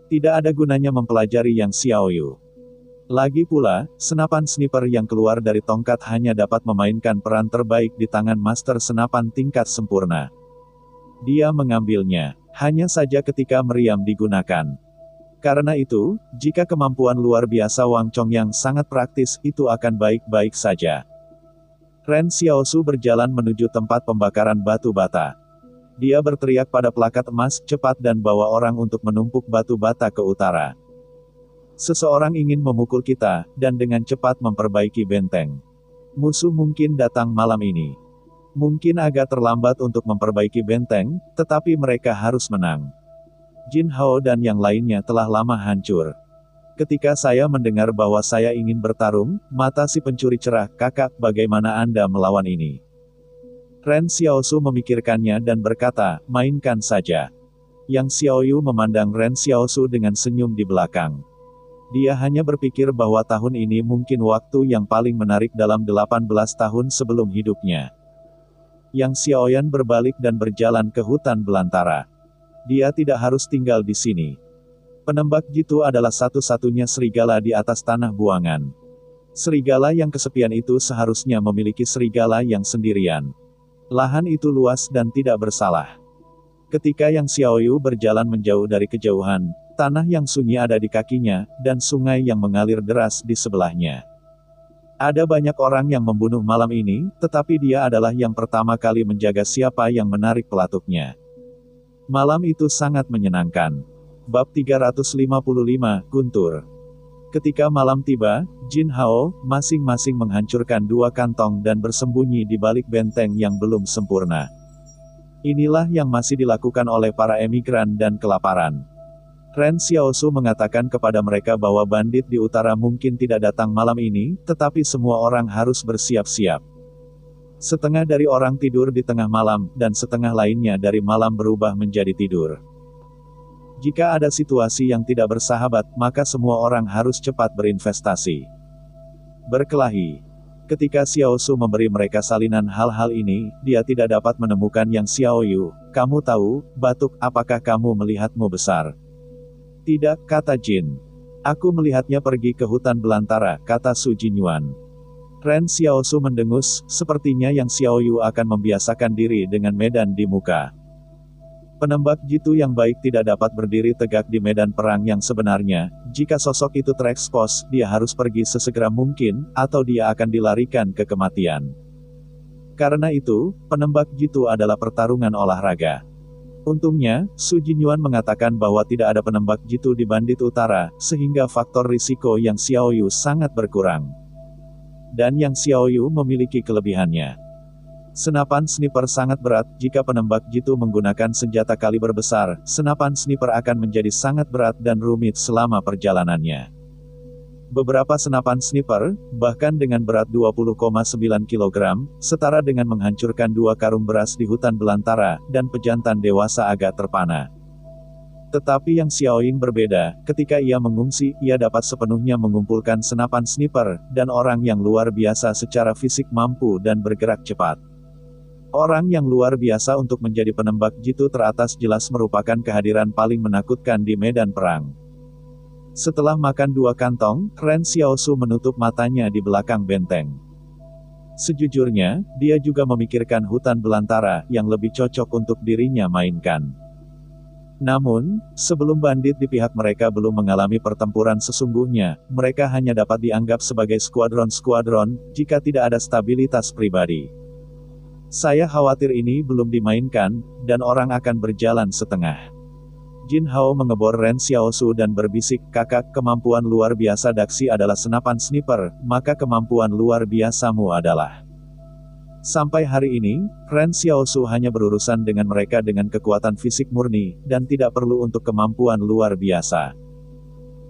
Tidak ada gunanya mempelajari Yang Xiaoyu. Lagi pula, senapan sniper yang keluar dari tongkat hanya dapat memainkan peran terbaik di tangan master senapan tingkat sempurna. Dia mengambilnya, hanya saja ketika meriam digunakan. Karena itu, jika kemampuan luar biasa Wang Chongyang sangat praktis, itu akan baik-baik saja. Ren Xiaosu berjalan menuju tempat pembakaran batu bata. Dia berteriak pada pelakat emas, cepat dan bawa orang untuk menumpuk batu bata ke utara. Seseorang ingin memukul kita, dan dengan cepat memperbaiki benteng. Musuh mungkin datang malam ini. Mungkin agak terlambat untuk memperbaiki benteng, tetapi mereka harus menang. Jin Hao dan yang lainnya telah lama hancur. Ketika saya mendengar bahwa saya ingin bertarung, mata si pencuri cerah, kakak, bagaimana Anda melawan ini? Ren Xiaosu memikirkannya dan berkata, mainkan saja. Yang Xiaoyu memandang Ren Xiaosu dengan senyum di belakang. Dia hanya berpikir bahwa tahun ini mungkin waktu yang paling menarik dalam 18 tahun sebelum hidupnya. Yang Xiaoyan berbalik dan berjalan ke hutan belantara. Dia tidak harus tinggal di sini. Penembak jitu adalah satu-satunya serigala di atas tanah buangan. Serigala yang kesepian itu seharusnya memiliki serigala yang sendirian. Lahan itu luas dan tidak bersalah. Ketika Yang Xiaoyu berjalan menjauh dari kejauhan, tanah yang sunyi ada di kakinya, dan sungai yang mengalir deras di sebelahnya. Ada banyak orang yang membunuh malam ini, tetapi dia adalah yang pertama kali menjaga siapa yang menarik pelatuknya. Malam itu sangat menyenangkan. Bab 355, Guntur. Ketika malam tiba, Jin Hao, masing-masing menghancurkan dua kantong dan bersembunyi di balik benteng yang belum sempurna. Inilah yang masih dilakukan oleh para emigran dan kelaparan. Ren Xiaosu mengatakan kepada mereka bahwa bandit di utara mungkin tidak datang malam ini, tetapi semua orang harus bersiap-siap. Setengah dari orang tidur di tengah malam, dan setengah lainnya dari malam berubah menjadi tidur. Jika ada situasi yang tidak bersahabat, maka semua orang harus cepat berinvestasi. Berkelahi. Ketika Xiaosu memberi mereka salinan hal-hal ini, dia tidak dapat menemukan Yang Xiaoyu. Kamu tahu, batuk, apakah kamu melihatmu besar? Tidak, kata Jin. Aku melihatnya pergi ke hutan belantara, kata Su Jinyuan. Ren Xiaosu mendengus, sepertinya Yang Xiaoyu akan membiasakan diri dengan medan di muka. Penembak jitu yang baik tidak dapat berdiri tegak di medan perang yang sebenarnya. Jika sosok itu terekspos, dia harus pergi sesegera mungkin, atau dia akan dilarikan ke kematian. Karena itu, penembak jitu adalah pertarungan olahraga. Untungnya, Su Jinyuan mengatakan bahwa tidak ada penembak jitu di Bandit Utara, sehingga faktor risiko Yang Xiaoyu sangat berkurang. Dan Yang Xiaoyu memiliki kelebihannya. Senapan sniper sangat berat. Jika penembak jitu menggunakan senjata kaliber besar, senapan sniper akan menjadi sangat berat dan rumit selama perjalanannya. Beberapa senapan sniper, bahkan dengan berat 20,9 kg, setara dengan menghancurkan 2 karung beras di hutan belantara, dan pejantan dewasa agak terpana. Tetapi Yang Xiaoying berbeda, ketika ia mengungsi, ia dapat sepenuhnya mengumpulkan senapan sniper, dan orang yang luar biasa secara fisik mampu dan bergerak cepat. Orang yang luar biasa untuk menjadi penembak jitu teratas jelas merupakan kehadiran paling menakutkan di medan perang. Setelah makan 2 kantong, Ren Xiaosu menutup matanya di belakang benteng. Sejujurnya, dia juga memikirkan hutan belantara, yang lebih cocok untuk dirinya mainkan. Namun, sebelum bandit di pihak mereka belum mengalami pertempuran sesungguhnya, mereka hanya dapat dianggap sebagai skuadron-skuadron, jika tidak ada stabilitas pribadi. Saya khawatir ini belum dimainkan, dan orang akan berjalan setengah. Jin Hao mengebor Ren Xiaosu dan berbisik, kakak, kemampuan luar biasa Daxi adalah senapan sniper, maka kemampuan luar biasamu adalah. Sampai hari ini, Ren Xiaosu hanya berurusan dengan mereka dengan kekuatan fisik murni, dan tidak perlu untuk kemampuan luar biasa.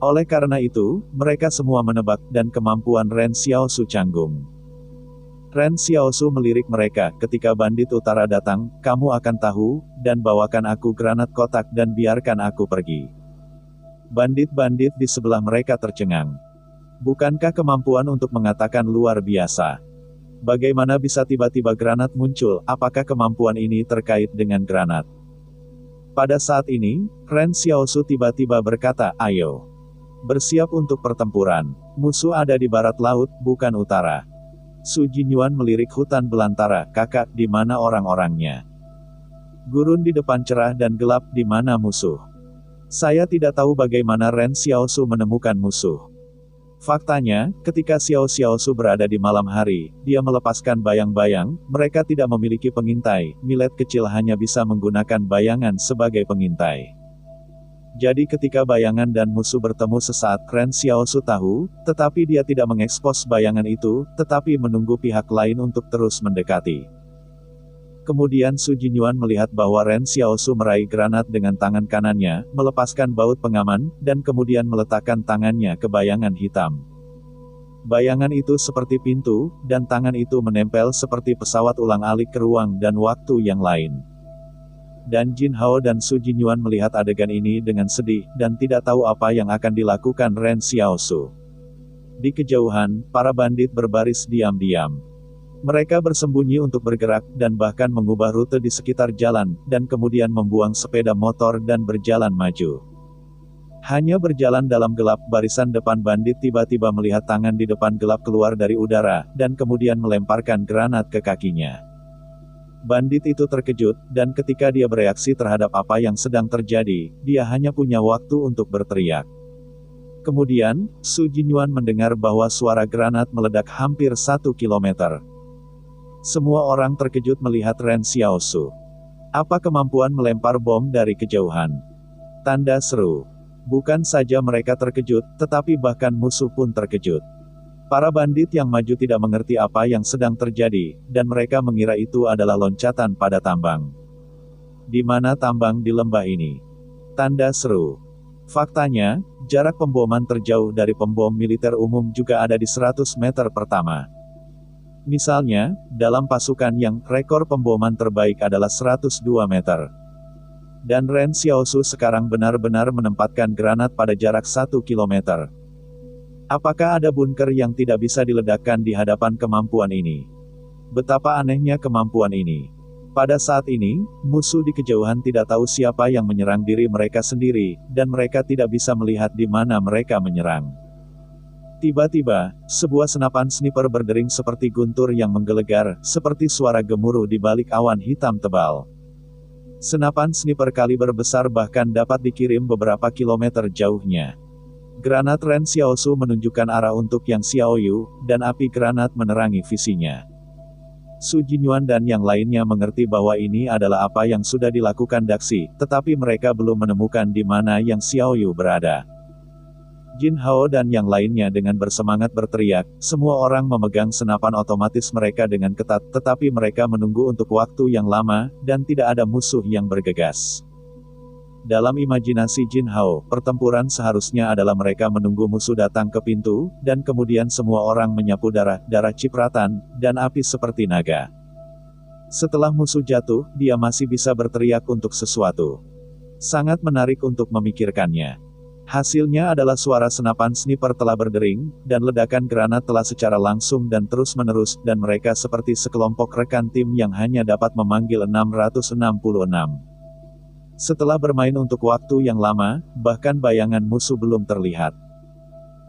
Oleh karena itu, mereka semua menebak, dan kemampuan Ren Xiaosu canggung. Ren Xiaosu melirik mereka, ketika Bandit Utara datang, kamu akan tahu, dan bawakan aku granat kotak dan biarkan aku pergi. Bandit-bandit di sebelah mereka tercengang. Bukankah kemampuan untuk mengatakan luar biasa? Bagaimana bisa tiba-tiba granat muncul, apakah kemampuan ini terkait dengan granat? Pada saat ini, Ren Xiaosu tiba-tiba berkata, ayo. Bersiap untuk pertempuran. Musuh ada di barat laut, bukan utara. Su Jinyuan melirik hutan belantara, kakak, di mana orang-orangnya? Gurun di depan cerah dan gelap, di mana musuh? Saya tidak tahu bagaimana Ren Xiaosu menemukan musuh. Faktanya, ketika Xiao Xiaosu berada di malam hari, dia melepaskan bayang-bayang, mereka tidak memiliki pengintai, millet kecil hanya bisa menggunakan bayangan sebagai pengintai. Jadi ketika bayangan dan musuh bertemu sesaat, Ren Xiaosu tahu, tetapi dia tidak mengekspos bayangan itu, tetapi menunggu pihak lain untuk terus mendekati. Kemudian Su Jinyuan melihat bahwa Ren Xiaosu meraih granat dengan tangan kanannya, melepaskan baut pengaman, dan kemudian meletakkan tangannya ke bayangan hitam. Bayangan itu seperti pintu, dan tangan itu menempel seperti pesawat ulang-alik ke ruang dan waktu yang lain. Dan Jin Hao dan Su Jinyuan melihat adegan ini dengan sedih, dan tidak tahu apa yang akan dilakukan Ren Xiaosu. Di kejauhan, para bandit berbaris diam-diam. Mereka bersembunyi untuk bergerak, dan bahkan mengubah rute di sekitar jalan, dan kemudian membuang sepeda motor dan berjalan maju. Hanya berjalan dalam gelap, barisan depan bandit tiba-tiba melihat tangan di depan gelap keluar dari udara, dan kemudian melemparkan granat ke kakinya. Bandit itu terkejut, dan ketika dia bereaksi terhadap apa yang sedang terjadi, dia hanya punya waktu untuk berteriak. Kemudian, Su Jinyuan mendengar bahwa suara granat meledak hampir 1 kilometer. Semua orang terkejut melihat Ren Xiaosu. Apa kemampuan melempar bom dari kejauhan? Tanda seru. Bukan saja mereka terkejut, tetapi bahkan musuh pun terkejut. Para bandit yang maju tidak mengerti apa yang sedang terjadi, dan mereka mengira itu adalah loncatan pada tambang. Di mana tambang di lembah ini? Tanda seru. Faktanya, jarak pemboman terjauh dari pembom militer umum juga ada di 100 meter pertama. Misalnya, dalam pasukan yang rekor pemboman terbaik adalah 102 meter. Dan Ren Xiaosu sekarang benar-benar menempatkan granat pada jarak 1 kilometer. Apakah ada bunker yang tidak bisa diledakkan di hadapan kemampuan ini? Betapa anehnya kemampuan ini. Pada saat ini, musuh di kejauhan tidak tahu siapa yang menyerang diri mereka sendiri, dan mereka tidak bisa melihat di mana mereka menyerang. Tiba-tiba, sebuah senapan sniper berdering seperti guntur yang menggelegar, seperti suara gemuruh di balik awan hitam tebal. Senapan sniper kaliber besar bahkan dapat dikirim beberapa kilometer jauhnya. Granat Ren Xiaosu menunjukkan arah untuk Yang Xiaoyu, dan api granat menerangi visinya. Su Jinyuan dan yang lainnya mengerti bahwa ini adalah apa yang sudah dilakukan Daxi, tetapi mereka belum menemukan di mana Yang Xiaoyu berada. Jin Hao dan yang lainnya dengan bersemangat berteriak, semua orang memegang senapan otomatis mereka dengan ketat, tetapi mereka menunggu untuk waktu yang lama, dan tidak ada musuh yang bergegas. Dalam imajinasi Jin Hao, pertempuran seharusnya adalah mereka menunggu musuh datang ke pintu, dan kemudian semua orang menyapu darah cipratan, dan api seperti naga. Setelah musuh jatuh, dia masih bisa berteriak untuk sesuatu. Sangat menarik untuk memikirkannya. Hasilnya adalah suara senapan sniper telah berdering, dan ledakan granat telah secara langsung dan terus-menerus, dan mereka seperti sekelompok rekan tim yang hanya dapat memanggil 666. Setelah bermain untuk waktu yang lama, bahkan bayangan musuh belum terlihat.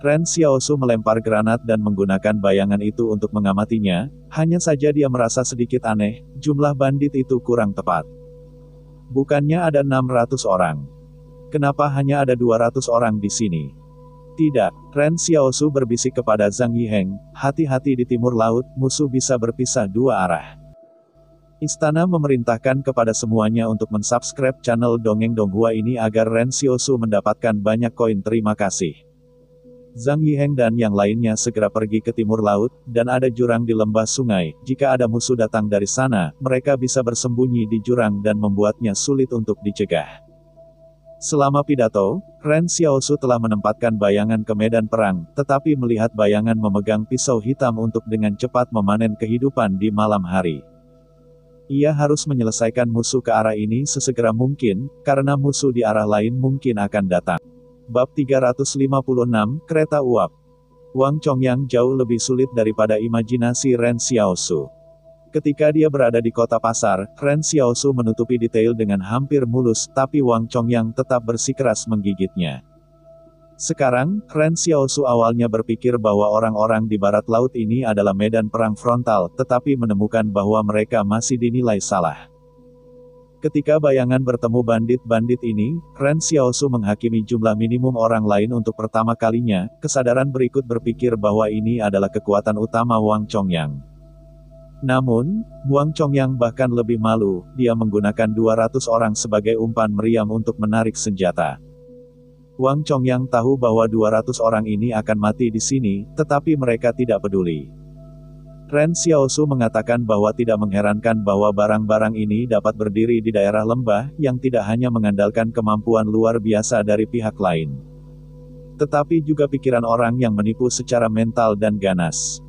Ren Xiaosu melempar granat dan menggunakan bayangan itu untuk mengamatinya, hanya saja dia merasa sedikit aneh, jumlah bandit itu kurang tepat. Bukannya ada 600 orang. Kenapa hanya ada 200 orang di sini? Tidak, Ren Xiaosu berbisik kepada Zhang Yiheng, hati-hati di timur laut, musuh bisa berpisah dua arah. Istana memerintahkan kepada semuanya untuk mensubscribe channel Dongeng Donghua ini agar Ren Xiaosu mendapatkan banyak koin terima kasih. Zhang Yiheng dan yang lainnya segera pergi ke timur laut, dan ada jurang di lembah sungai, jika ada musuh datang dari sana, mereka bisa bersembunyi di jurang dan membuatnya sulit untuk dicegah. Selama pidato, Ren Xiaosu telah menempatkan bayangan ke medan perang, tetapi melihat bayangan memegang pisau hitam untuk dengan cepat memanen kehidupan di malam hari. Ia harus menyelesaikan musuh ke arah ini sesegera mungkin, karena musuh di arah lain mungkin akan datang. Bab 356, Kereta Uap. Wang Chongyang jauh lebih sulit daripada imajinasi Ren Xiaosu. Ketika dia berada di kota pasar, Ren Xiaosu menutupi detail dengan hampir mulus, tapi Wang Chongyang tetap bersikeras menggigitnya. Sekarang, Ren Xiaosu awalnya berpikir bahwa orang-orang di barat laut ini adalah medan perang frontal, tetapi menemukan bahwa mereka masih dinilai salah. Ketika bayangan bertemu bandit-bandit ini, Ren Xiaosu menghakimi jumlah minimum orang lain untuk pertama kalinya, kesadaran berikut berpikir bahwa ini adalah kekuatan utama Wang Chongyang. Namun, Wang Chongyang bahkan lebih malu, dia menggunakan 200 orang sebagai umpan meriam untuk menarik senjata. Wang Chongyang tahu bahwa 200 orang ini akan mati di sini, tetapi mereka tidak peduli. Ren Xiaosu mengatakan bahwa tidak mengherankan bahwa barang-barang ini dapat berdiri di daerah lembah, yang tidak hanya mengandalkan kemampuan luar biasa dari pihak lain. Tetapi juga pikiran orang yang menipu secara mental dan ganas.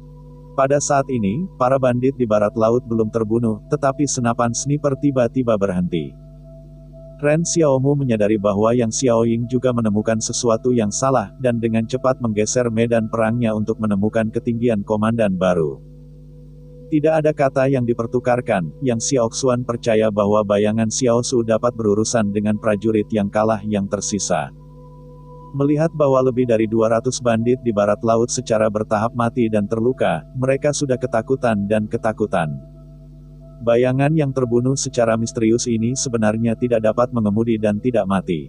Pada saat ini, para bandit di barat laut belum terbunuh, tetapi senapan sniper tiba-tiba berhenti. Ren Xiaomu menyadari bahwa Yang Xiaoying juga menemukan sesuatu yang salah, dan dengan cepat menggeser medan perangnya untuk menemukan ketinggian komandan baru. Tidak ada kata yang dipertukarkan, Yang Xiaoxuan percaya bahwa bayangan Xiaosu dapat berurusan dengan prajurit yang kalah yang tersisa. Melihat bahwa lebih dari 200 bandit di barat laut secara bertahap mati dan terluka, mereka sudah ketakutan dan ketakutan. Bayangan yang terbunuh secara misterius ini sebenarnya tidak dapat mengemudi dan tidak mati.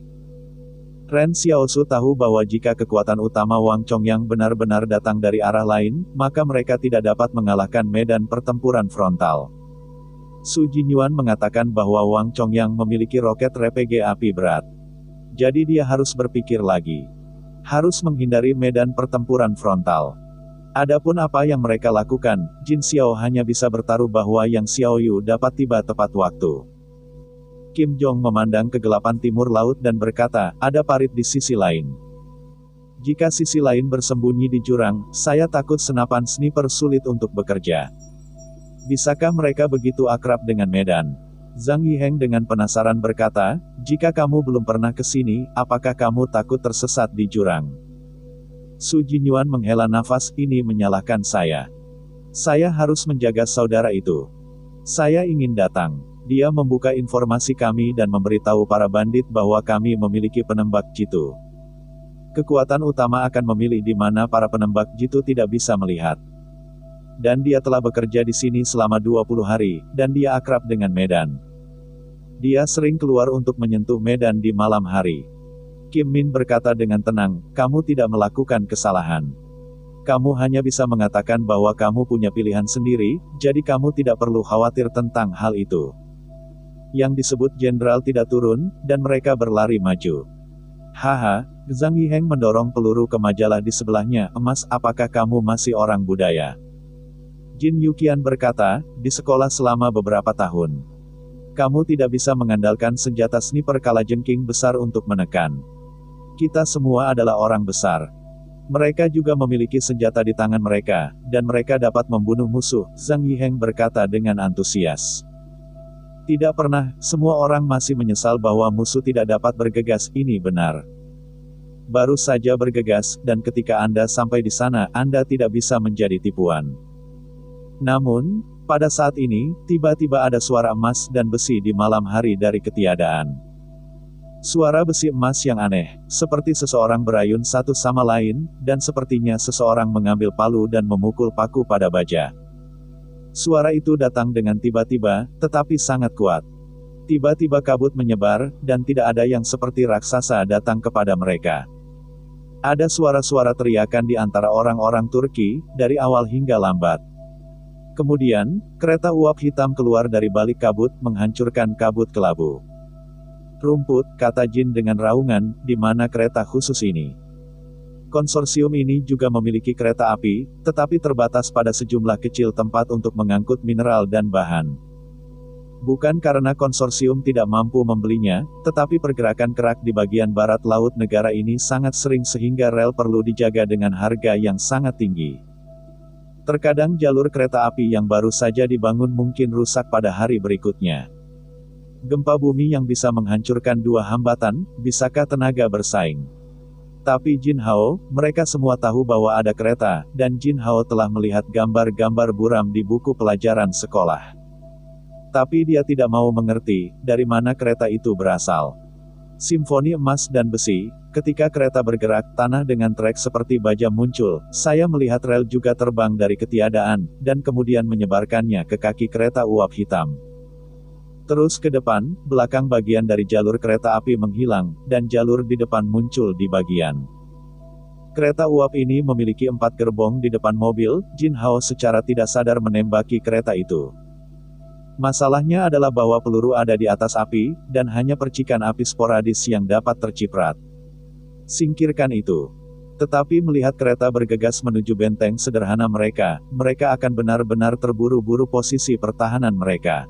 Ren Xiaosu tahu bahwa jika kekuatan utama Wang Chongyang benar-benar datang dari arah lain, maka mereka tidak dapat mengalahkan medan pertempuran frontal. Su Jinyuan mengatakan bahwa Wang Chongyang memiliki roket RPG api berat. Jadi dia harus berpikir lagi. Harus menghindari medan pertempuran frontal. Adapun apa yang mereka lakukan, Jin Xiao hanya bisa bertaruh bahwa Yang Xiaoyu dapat tiba tepat waktu. Kim Jong memandang kegelapan timur laut dan berkata, ada parit di sisi lain. Jika sisi lain bersembunyi di jurang, saya takut senapan sniper sulit untuk bekerja. Bisakah mereka begitu akrab dengan medan? Zhang Yiheng dengan penasaran berkata, jika kamu belum pernah ke sini, apakah kamu takut tersesat di jurang? Su Jinyuan menghela nafas, ini menyalahkan saya. Saya harus menjaga saudara itu. Saya ingin datang. Dia membuka informasi kami dan memberitahu para bandit bahwa kami memiliki penembak jitu. Kekuatan utama akan memilih di mana para penembak jitu tidak bisa melihat. Dan dia telah bekerja di sini selama 20 hari, dan dia akrab dengan medan. Dia sering keluar untuk menyentuh medan di malam hari. Kim Min berkata dengan tenang, kamu tidak melakukan kesalahan. Kamu hanya bisa mengatakan bahwa kamu punya pilihan sendiri, jadi kamu tidak perlu khawatir tentang hal itu. Yang disebut jenderal tidak turun, dan mereka berlari maju. Haha, Zhang Yiheng mendorong peluru ke majalah di sebelahnya, emas, apakah kamu masih orang budaya? Jin Yuqian berkata, di sekolah selama beberapa tahun. Kamu tidak bisa mengandalkan senjata sniper kalajengking besar untuk menekan. Kita semua adalah orang besar. Mereka juga memiliki senjata di tangan mereka, dan mereka dapat membunuh musuh, Zhang Yiheng berkata dengan antusias. Tidak pernah, semua orang masih menyesal bahwa musuh tidak dapat bergegas, ini benar. Baru saja bergegas, dan ketika Anda sampai di sana, Anda tidak bisa menjadi tipuan. Namun, pada saat ini, tiba-tiba ada suara emas dan besi di malam hari dari ketiadaan. Suara besi emas yang aneh, seperti seseorang berayun satu sama lain, dan sepertinya seseorang mengambil palu dan memukul paku pada baja. Suara itu datang dengan tiba-tiba, tetapi sangat kuat. Tiba-tiba kabut menyebar, dan tidak ada yang seperti raksasa datang kepada mereka. Ada suara-suara teriakan di antara orang-orang Turki, dari awal hingga lambat. Kemudian, kereta uap hitam keluar dari balik kabut, menghancurkan kabut kelabu. Rumput, kata Jin dengan raungan, di mana kereta khusus ini? Konsorsium ini juga memiliki kereta api, tetapi terbatas pada sejumlah kecil tempat untuk mengangkut mineral dan bahan. Bukan karena konsorsium tidak mampu membelinya, tetapi pergerakan kerak di bagian barat laut negara ini sangat sering sehingga rel perlu dijaga dengan harga yang sangat tinggi. Terkadang jalur kereta api yang baru saja dibangun mungkin rusak pada hari berikutnya. Gempa bumi yang bisa menghancurkan dua hambatan, bisakah tenaga bersaing? Tapi Jin Hao, mereka semua tahu bahwa ada kereta, dan Jin Hao telah melihat gambar-gambar buram di buku pelajaran sekolah. Tapi dia tidak mau mengerti, dari mana kereta itu berasal. Simfoni emas dan besi, ketika kereta bergerak, tanah dengan trek seperti baja muncul, saya melihat rel juga terbang dari ketiadaan, dan kemudian menyebarkannya ke kaki kereta uap hitam. Terus ke depan, belakang bagian dari jalur kereta api menghilang, dan jalur di depan muncul di bagian. Kereta uap ini memiliki 4 gerbong di depan mobil, Jin Hao secara tidak sadar menembaki kereta itu. Masalahnya adalah bahwa peluru ada di atas api, dan hanya percikan api sporadis yang dapat terciprat. Singkirkan itu. Tetapi melihat kereta bergegas menuju benteng sederhana mereka, mereka akan benar-benar terburu-buru posisi pertahanan mereka.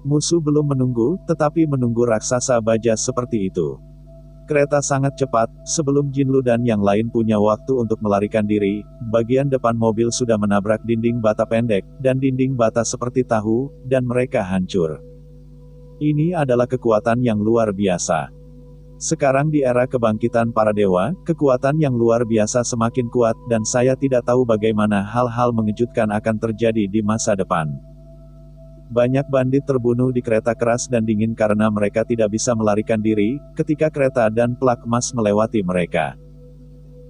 Musuh belum menunggu, tetapi menunggu raksasa baja seperti itu. Kereta sangat cepat, sebelum Jinlu dan yang lain punya waktu untuk melarikan diri, bagian depan mobil sudah menabrak dinding bata pendek, dan dinding bata seperti tahu, dan mereka hancur. Ini adalah kekuatan yang luar biasa. Sekarang di era kebangkitan para dewa, kekuatan yang luar biasa semakin kuat, dan saya tidak tahu bagaimana hal-hal mengejutkan akan terjadi di masa depan. Banyak bandit terbunuh di kereta keras dan dingin karena mereka tidak bisa melarikan diri, ketika kereta dan pelak emas melewati mereka.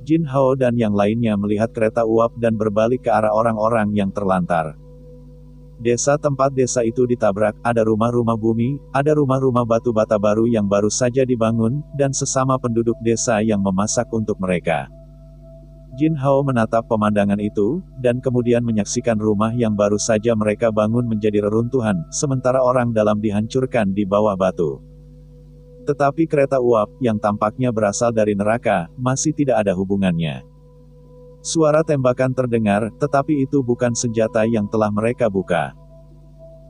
Jin Hao dan yang lainnya melihat kereta uap dan berbalik ke arah orang-orang yang terlantar. Desa tempat desa itu ditabrak, ada rumah-rumah bumi, ada rumah-rumah batu bata baru yang baru saja dibangun, dan sesama penduduk desa yang memasak untuk mereka. Jin Hao menatap pemandangan itu, dan kemudian menyaksikan rumah yang baru saja mereka bangun menjadi reruntuhan, sementara orang dalam dihancurkan di bawah batu. Tetapi kereta uap, yang tampaknya berasal dari neraka, masih tidak ada hubungannya. Suara tembakan terdengar, tetapi itu bukan senjata yang telah mereka buka.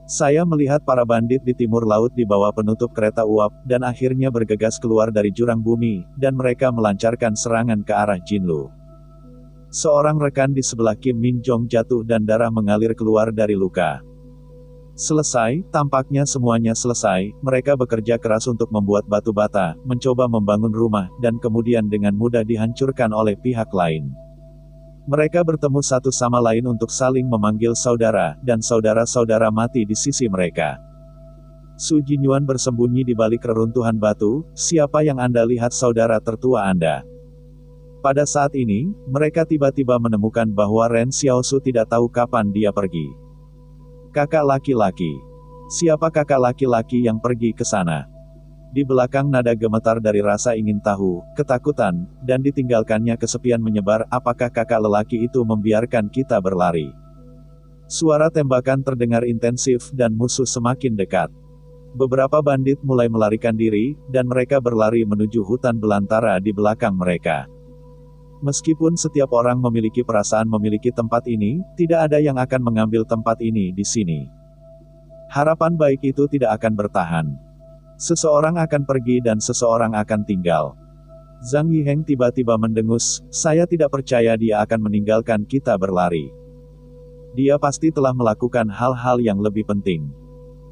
Saya melihat para bandit di timur laut di bawah penutup kereta uap, dan akhirnya bergegas keluar dari jurang bumi, dan mereka melancarkan serangan ke arah Jinlu. Seorang rekan di sebelah Kim Min Jong jatuh dan darah mengalir keluar dari luka. Selesai, tampaknya semuanya selesai, mereka bekerja keras untuk membuat batu bata, mencoba membangun rumah, dan kemudian dengan mudah dihancurkan oleh pihak lain. Mereka bertemu satu sama lain untuk saling memanggil saudara, dan saudara-saudara mati di sisi mereka. Su Jinyuan bersembunyi di balik reruntuhan batu, siapa yang Anda lihat saudara tertua Anda? Pada saat ini, mereka tiba-tiba menemukan bahwa Ren Xiaosu tidak tahu kapan dia pergi. Kakak laki-laki. Siapa kakak laki-laki yang pergi ke sana? Di belakang nada gemetar dari rasa ingin tahu, ketakutan, dan ditinggalkannya kesepian menyebar. Apakah kakak lelaki itu membiarkan kita berlari? Suara tembakan terdengar intensif dan musuh semakin dekat. Beberapa bandit mulai melarikan diri, dan mereka berlari menuju hutan belantara di belakang mereka. Meskipun setiap orang memiliki perasaan memiliki tempat ini, tidak ada yang akan mengambil tempat ini di sini. Harapan baik itu tidak akan bertahan. Seseorang akan pergi dan seseorang akan tinggal. Zhang Yiheng tiba-tiba mendengus, saya tidak percaya dia akan meninggalkan kita berlari. Dia pasti telah melakukan hal-hal yang lebih penting.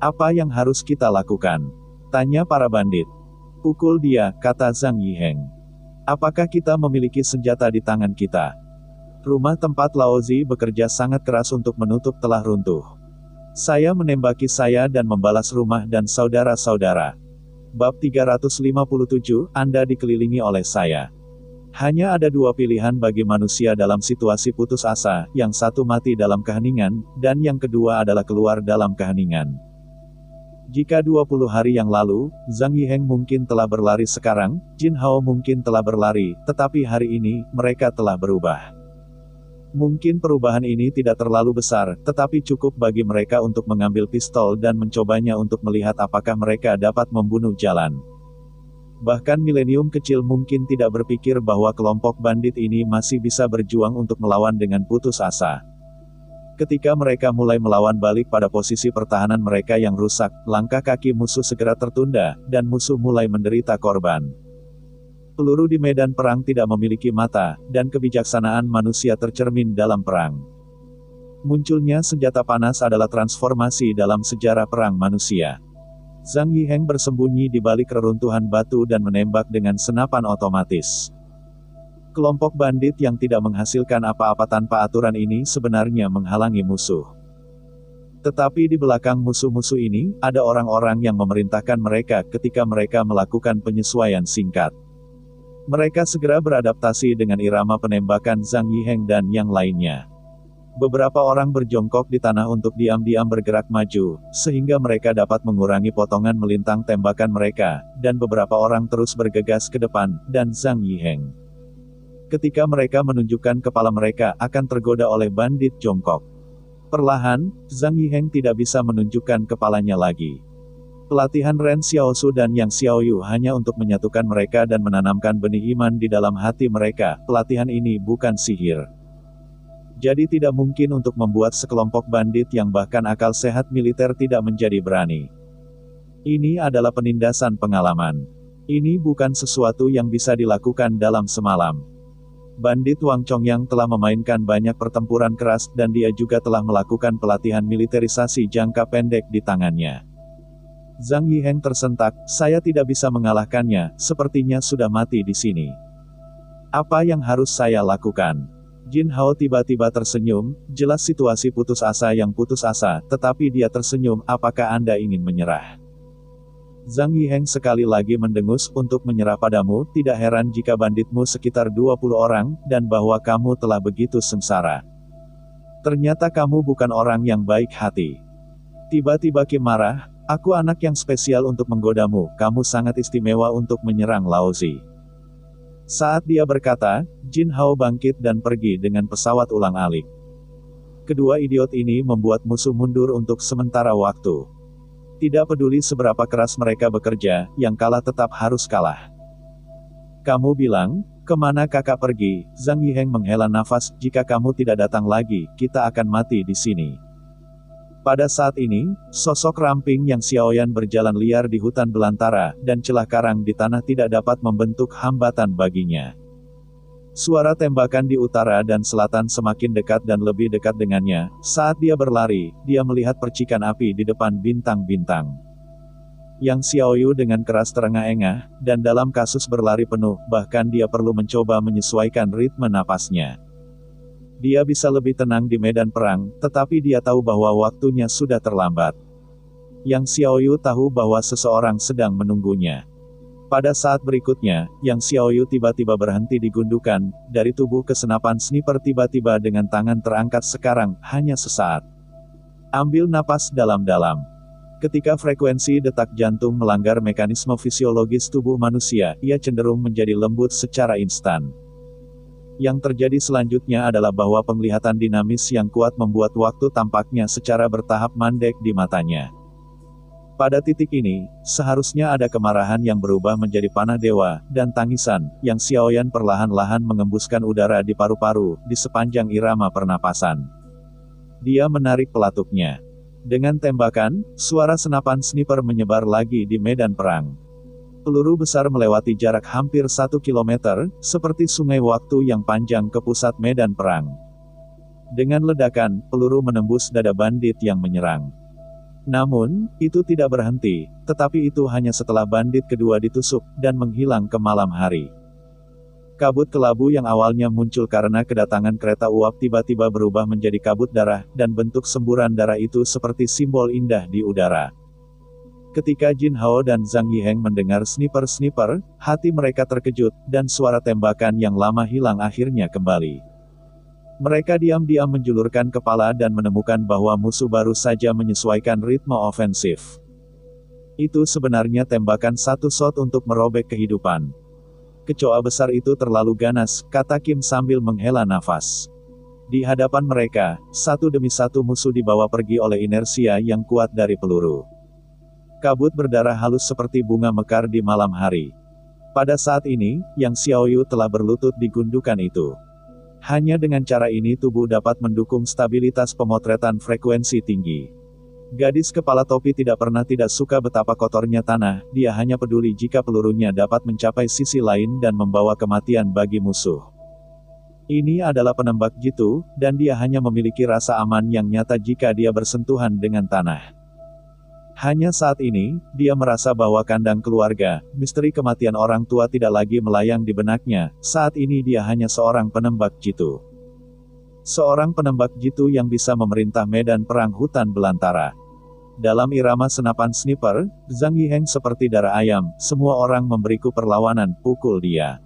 Apa yang harus kita lakukan? Tanya para bandit. Pukul dia, kata Zhang Yiheng. Apakah kita memiliki senjata di tangan kita? Rumah tempat Laozi bekerja sangat keras untuk menutup telah runtuh. Saya menembaki saya dan membalas rumah dan saudara-saudara. Bab 357, Anda dikelilingi oleh saya. Hanya ada dua pilihan bagi manusia dalam situasi putus asa, yang satu mati dalam keheningan, dan yang kedua adalah keluar dalam keheningan. Jika 20 hari yang lalu, Zhang Yiheng mungkin telah berlari sekarang, Jin Hao mungkin telah berlari, tetapi hari ini, mereka telah berubah. Mungkin perubahan ini tidak terlalu besar, tetapi cukup bagi mereka untuk mengambil pistol dan mencobanya untuk melihat apakah mereka dapat membunuh jalan. Bahkan milenium kecil mungkin tidak berpikir bahwa kelompok bandit ini masih bisa berjuang untuk melawan dengan putus asa. Ketika mereka mulai melawan balik pada posisi pertahanan mereka yang rusak, langkah kaki musuh segera tertunda, dan musuh mulai menderita korban. Peluru di medan perang tidak memiliki mata, dan kebijaksanaan manusia tercermin dalam perang. Munculnya senjata panas adalah transformasi dalam sejarah perang manusia. Zhang Yiheng bersembunyi di balik reruntuhan batu dan menembak dengan senapan otomatis. Kelompok bandit yang tidak menghasilkan apa-apa tanpa aturan ini sebenarnya menghalangi musuh. Tetapi di belakang musuh-musuh ini, ada orang-orang yang memerintahkan mereka ketika mereka melakukan penyesuaian singkat. Mereka segera beradaptasi dengan irama penembakan Zhang Yiheng dan yang lainnya. Beberapa orang berjongkok di tanah untuk diam-diam bergerak maju, sehingga mereka dapat mengurangi potongan melintang tembakan mereka, dan beberapa orang terus bergegas ke depan, dan Zhang Yiheng. Ketika mereka menunjukkan kepala mereka akan tergoda oleh bandit jongkok. Perlahan, Zhang Yiheng tidak bisa menunjukkan kepalanya lagi. Pelatihan Ren Xiaosu dan Yang Xiaoyu hanya untuk menyatukan mereka dan menanamkan benih iman di dalam hati mereka. Pelatihan ini bukan sihir. Jadi tidak mungkin untuk membuat sekelompok bandit yang bahkan akal sehat militer tidak menjadi berani. Ini adalah penindasan pengalaman. Ini bukan sesuatu yang bisa dilakukan dalam semalam. Bandit Wang Chongyang telah memainkan banyak pertempuran keras dan dia juga telah melakukan pelatihan militerisasi jangka pendek di tangannya. Zhang Yiheng tersentak, saya tidak bisa mengalahkannya, sepertinya sudah mati di sini. Apa yang harus saya lakukan? Jin Hao tiba-tiba tersenyum, jelas situasi putus asa yang putus asa, tetapi dia tersenyum, apakah Anda ingin menyerah? Zhang Yiheng sekali lagi mendengus, untuk menyerah padamu, tidak heran jika banditmu sekitar 20 orang, dan bahwa kamu telah begitu sengsara. Ternyata kamu bukan orang yang baik hati. Tiba-tiba Kim marah, aku anak yang spesial untuk menggodamu, kamu sangat istimewa untuk menyerang Laozi. Saat dia berkata, Jin Hao bangkit dan pergi dengan pesawat ulang-alik. Kedua idiot ini membuat musuh mundur untuk sementara waktu. Tidak peduli seberapa keras mereka bekerja, yang kalah tetap harus kalah. Kamu bilang, kemana kakak pergi? Zhang Yiheng menghela nafas, jika kamu tidak datang lagi, kita akan mati di sini. Pada saat ini, sosok ramping Yang Xiaoyan berjalan liar di hutan belantara, dan celah karang di tanah tidak dapat membentuk hambatan baginya. Suara tembakan di utara dan selatan semakin dekat dan lebih dekat dengannya. Saat dia berlari, dia melihat percikan api di depan bintang-bintang. Yang Xiaoyu dengan keras terengah-engah, dan dalam kasus berlari penuh, bahkan dia perlu mencoba menyesuaikan ritme napasnya. Dia bisa lebih tenang di medan perang, tetapi dia tahu bahwa waktunya sudah terlambat. Yang Xiaoyu tahu bahwa seseorang sedang menunggunya. Pada saat berikutnya, Yang Xiaoyu tiba-tiba berhenti di gundukan, dari tubuh ke senapan sniper tiba-tiba dengan tangan terangkat sekarang, hanya sesaat. Ambil napas dalam-dalam. Ketika frekuensi detak jantung melanggar mekanisme fisiologis tubuh manusia, ia cenderung menjadi lembut secara instan. Yang terjadi selanjutnya adalah bahwa penglihatan dinamis yang kuat membuat waktu tampaknya secara bertahap mandek di matanya. Pada titik ini, seharusnya ada kemarahan yang berubah menjadi panah dewa, dan tangisan, yang Xiaoyan perlahan-lahan mengembuskan udara di paru-paru, di sepanjang irama pernapasan. Dia menarik pelatuknya. Dengan tembakan, suara senapan sniper menyebar lagi di medan perang. Peluru besar melewati jarak hampir 1 kilometer, seperti sungai waktu yang panjang ke pusat medan perang. Dengan ledakan, peluru menembus dada bandit yang menyerang. Namun, itu tidak berhenti, tetapi itu hanya setelah bandit kedua ditusuk, dan menghilang ke malam hari. Kabut kelabu yang awalnya muncul karena kedatangan kereta uap tiba-tiba berubah menjadi kabut darah, dan bentuk semburan darah itu seperti simbol indah di udara. Ketika Jin Hao dan Zhang Yiheng mendengar sniper-sniper, hati mereka terkejut, dan suara tembakan yang lama hilang akhirnya kembali. Mereka diam-diam menjulurkan kepala dan menemukan bahwa musuh baru saja menyesuaikan ritme ofensif. Itu sebenarnya tembakan satu shot untuk merobek kehidupan. Kecoa besar itu terlalu ganas, kata Kim sambil menghela nafas. Di hadapan mereka, satu demi satu musuh dibawa pergi oleh inersia yang kuat dari peluru. Kabut berdarah halus seperti bunga mekar di malam hari. Pada saat ini, Yang Xiaoyu telah berlutut di gundukan itu. Hanya dengan cara ini tubuh dapat mendukung stabilitas pemotretan frekuensi tinggi. Gadis kepala topi tidak pernah tidak suka betapa kotornya tanah, dia hanya peduli jika pelurunya dapat mencapai sisi lain dan membawa kematian bagi musuh. Ini adalah penembak jitu, dan dia hanya memiliki rasa aman yang nyata jika dia bersentuhan dengan tanah. Hanya saat ini, dia merasa bahwa kandang keluarga, misteri kematian orang tua tidak lagi melayang di benaknya, saat ini dia hanya seorang penembak jitu. Seorang penembak jitu yang bisa memerintah medan perang hutan belantara. Dalam irama senapan sniper, Zhang Yiheng seperti darah ayam, semua orang memberiku perlawanan, pukul dia.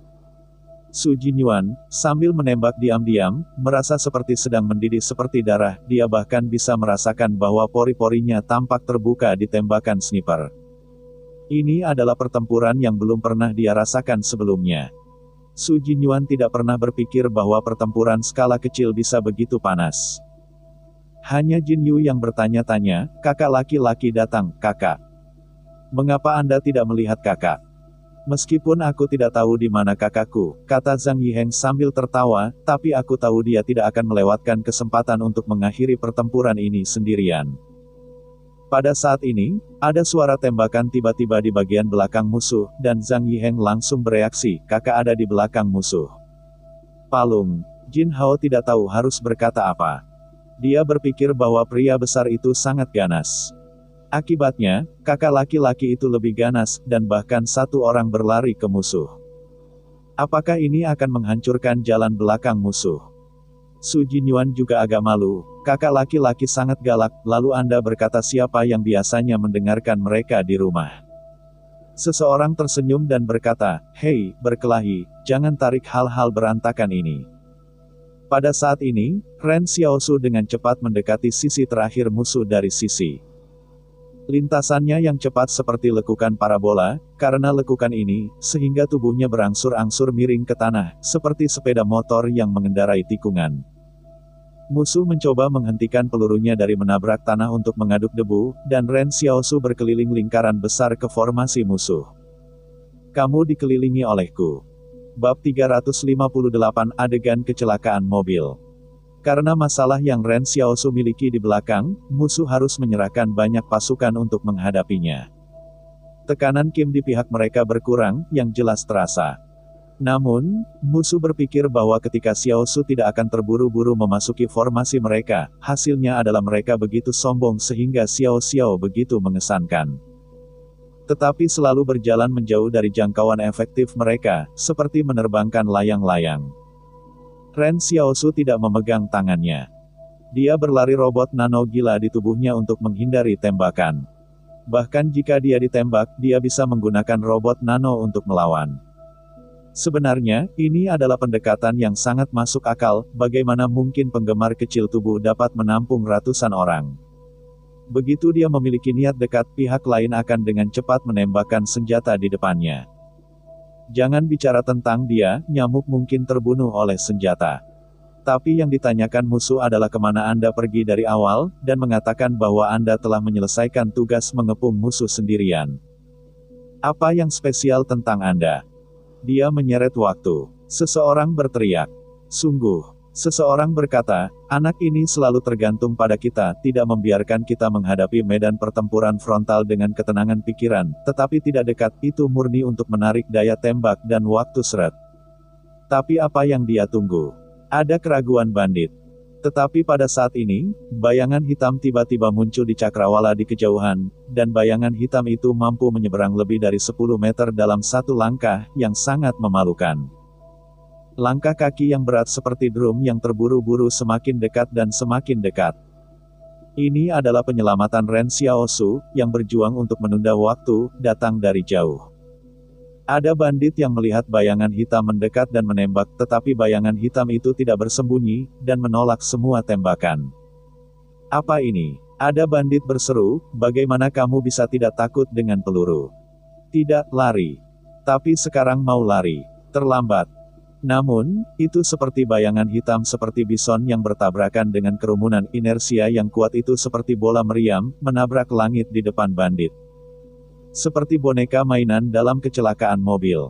Su Jinyuan, sambil menembak diam-diam, merasa seperti sedang mendidih seperti darah, dia bahkan bisa merasakan bahwa pori-porinya tampak terbuka di tembakan sniper. Ini adalah pertempuran yang belum pernah dia rasakan sebelumnya. Su Jinyuan tidak pernah berpikir bahwa pertempuran skala kecil bisa begitu panas. Hanya Jin Yu yang bertanya-tanya, kakak laki-laki datang, kakak. Mengapa Anda tidak melihat kakak? Meskipun aku tidak tahu di mana kakakku, kata Zhang Yiheng sambil tertawa, tapi aku tahu dia tidak akan melewatkan kesempatan untuk mengakhiri pertempuran ini sendirian. Pada saat ini, ada suara tembakan tiba-tiba di bagian belakang musuh, dan Zhang Yiheng langsung bereaksi, kakak ada di belakang musuh. Palung. Jin Hao tidak tahu harus berkata apa. Dia berpikir bahwa pria besar itu sangat ganas. Akibatnya, kakak laki-laki itu lebih ganas, dan bahkan satu orang berlari ke musuh. Apakah ini akan menghancurkan jalan belakang musuh? Su Jinyuan juga agak malu, kakak laki-laki sangat galak, lalu Anda berkata siapa yang biasanya mendengarkan mereka di rumah. Seseorang tersenyum dan berkata, hei, berkelahi, jangan tarik hal-hal berantakan ini. Pada saat ini, Ren Xiaosu dengan cepat mendekati sisi terakhir musuh dari sisi. Lintasannya yang cepat seperti lekukan parabola, karena lekukan ini, sehingga tubuhnya berangsur-angsur miring ke tanah, seperti sepeda motor yang mengendarai tikungan. Musuh mencoba menghentikan pelurunya dari menabrak tanah untuk mengaduk debu, dan Ren Xiaosu berkeliling lingkaran besar ke formasi musuh. Kamu dikelilingi olehku. Bab 358 Adegan Kecelakaan Mobil. Karena masalah yang Ren Xiaosu miliki di belakang, musuh harus menyerahkan banyak pasukan untuk menghadapinya. Tekanan Kim di pihak mereka berkurang, yang jelas terasa. Namun, musuh berpikir bahwa ketika Xiaosu tidak akan terburu-buru memasuki formasi mereka, hasilnya adalah mereka begitu sombong sehingga Xiao begitu mengesankan. Tetapi selalu berjalan menjauh dari jangkauan efektif mereka, seperti menerbangkan layang-layang. Ren Xiaosu tidak memegang tangannya. Dia berlari robot nano gila di tubuhnya untuk menghindari tembakan. Bahkan jika dia ditembak, dia bisa menggunakan robot nano untuk melawan. Sebenarnya, ini adalah pendekatan yang sangat masuk akal, bagaimana mungkin penggemar kecil tubuh dapat menampung ratusan orang. Begitu dia memiliki niat dekat, pihak lain akan dengan cepat menembakkan senjata di depannya. Jangan bicara tentang dia, nyamuk mungkin terbunuh oleh senjata. Tapi yang ditanyakan musuh adalah kemana Anda pergi dari awal, dan mengatakan bahwa Anda telah menyelesaikan tugas mengepung musuh sendirian. Apa yang spesial tentang Anda? Dia menyeret waktu. Seseorang berteriak. Sungguh. Seseorang berkata, anak ini selalu tergantung pada kita, tidak membiarkan kita menghadapi medan pertempuran frontal dengan ketenangan pikiran, tetapi tidak dekat, itu murni untuk menarik daya tembak dan waktu seret. Tapi apa yang dia tunggu? Ada keraguan bandit. Tetapi pada saat ini, bayangan hitam tiba-tiba muncul di cakrawala di kejauhan, dan bayangan hitam itu mampu menyeberang lebih dari 10 meter dalam satu langkah, yang sangat memalukan. Langkah kaki yang berat seperti drum yang terburu-buru semakin dekat dan semakin dekat. Ini adalah penyelamatan Ren Xiaosu, yang berjuang untuk menunda waktu, datang dari jauh. Ada bandit yang melihat bayangan hitam mendekat dan menembak, tetapi bayangan hitam itu tidak bersembunyi, dan menolak semua tembakan. Apa ini? Ada bandit berseru, bagaimana kamu bisa tidak takut dengan peluru? Tidak, lari. Tapi sekarang mau lari. Terlambat. Namun, itu seperti bayangan hitam seperti bison yang bertabrakan dengan kerumunan inersia yang kuat itu seperti bola meriam, menabrak langit di depan bandit. Seperti boneka mainan dalam kecelakaan mobil.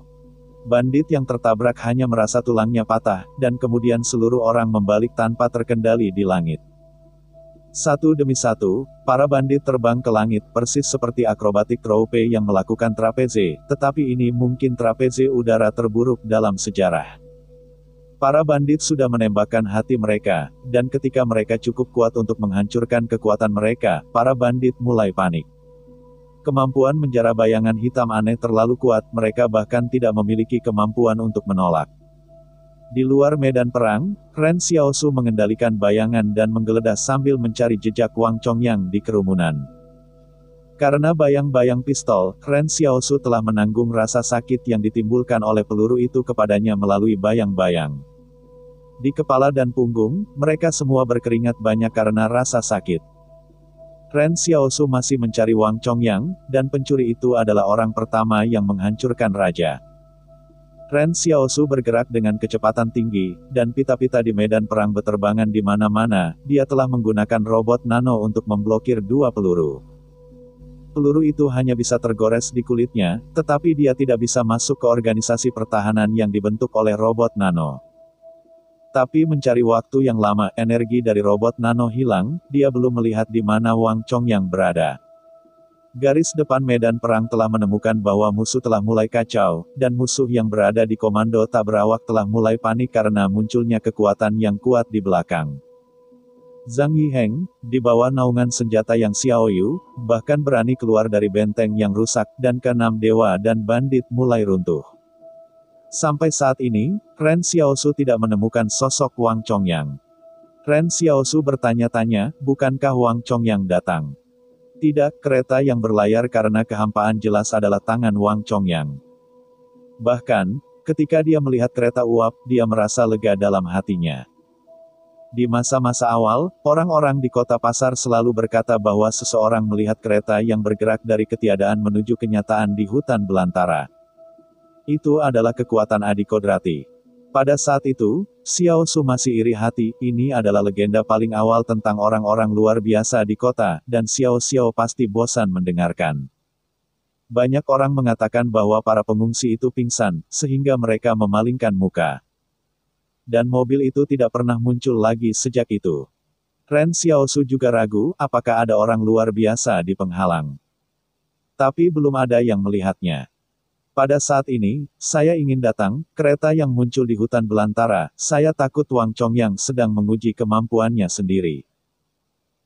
Bandit yang tertabrak hanya merasa tulangnya patah, dan kemudian seluruh orang membalik tanpa terkendali di langit. Satu demi satu, para bandit terbang ke langit, persis seperti akrobatik troupe yang melakukan trapeze, tetapi ini mungkin trapeze udara terburuk dalam sejarah. Para bandit sudah menembakkan hati mereka, dan ketika mereka cukup kuat untuk menghancurkan kekuatan mereka, para bandit mulai panik. Kemampuan menjara bayangan hitam aneh terlalu kuat, mereka bahkan tidak memiliki kemampuan untuk menolak. Di luar medan perang, Ren Xiaosu mengendalikan bayangan dan menggeledah sambil mencari jejak Wang Chongyang di kerumunan. Karena bayang-bayang pistol, Ren Xiaosu telah menanggung rasa sakit yang ditimbulkan oleh peluru itu kepadanya melalui bayang-bayang. Di kepala dan punggung, mereka semua berkeringat banyak karena rasa sakit. Ren Xiaosu masih mencari Wang Chongyang, dan pencuri itu adalah orang pertama yang menghancurkan raja. Ren Xiaosu bergerak dengan kecepatan tinggi, dan pita-pita di medan perang beterbangan di mana-mana, dia telah menggunakan robot nano untuk memblokir dua peluru. Peluru itu hanya bisa tergores di kulitnya, tetapi dia tidak bisa masuk ke organisasi pertahanan yang dibentuk oleh robot nano. Tapi mencari waktu yang lama, energi dari robot nano hilang, dia belum melihat di mana Wang Chongyang berada. Garis depan medan perang telah menemukan bahwa musuh telah mulai kacau, dan musuh yang berada di komando tak berawak telah mulai panik karena munculnya kekuatan yang kuat di belakang. Zhang Yiheng, di bawah naungan senjata yang Xiaoyu, bahkan berani keluar dari benteng yang rusak, dan keenam dewa dan bandit mulai runtuh. Sampai saat ini, Ren Xiaosu tidak menemukan sosok Wang Chongyang. Ren Xiaosu bertanya-tanya, bukankah Wang Chongyang datang? Tidak, kereta yang berlayar karena kehampaan jelas adalah tangan Wang Chongyang. Bahkan, ketika dia melihat kereta uap, dia merasa lega dalam hatinya. Di masa-masa awal, orang-orang di kota pasar selalu berkata bahwa seseorang melihat kereta yang bergerak dari ketiadaan menuju kenyataan di hutan belantara. Itu adalah kekuatan Adi Kodrati. Pada saat itu, Xiaosu masih iri hati, ini adalah legenda paling awal tentang orang-orang luar biasa di kota, dan Xiao pasti bosan mendengarkan. Banyak orang mengatakan bahwa para pengungsi itu pingsan, sehingga mereka memalingkan muka. Dan mobil itu tidak pernah muncul lagi sejak itu. Ren Xiaosu juga ragu, apakah ada orang luar biasa di penghalang. Tapi belum ada yang melihatnya. Pada saat ini, saya ingin datang, kereta yang muncul di hutan belantara, saya takut Wang Chongyang sedang menguji kemampuannya sendiri.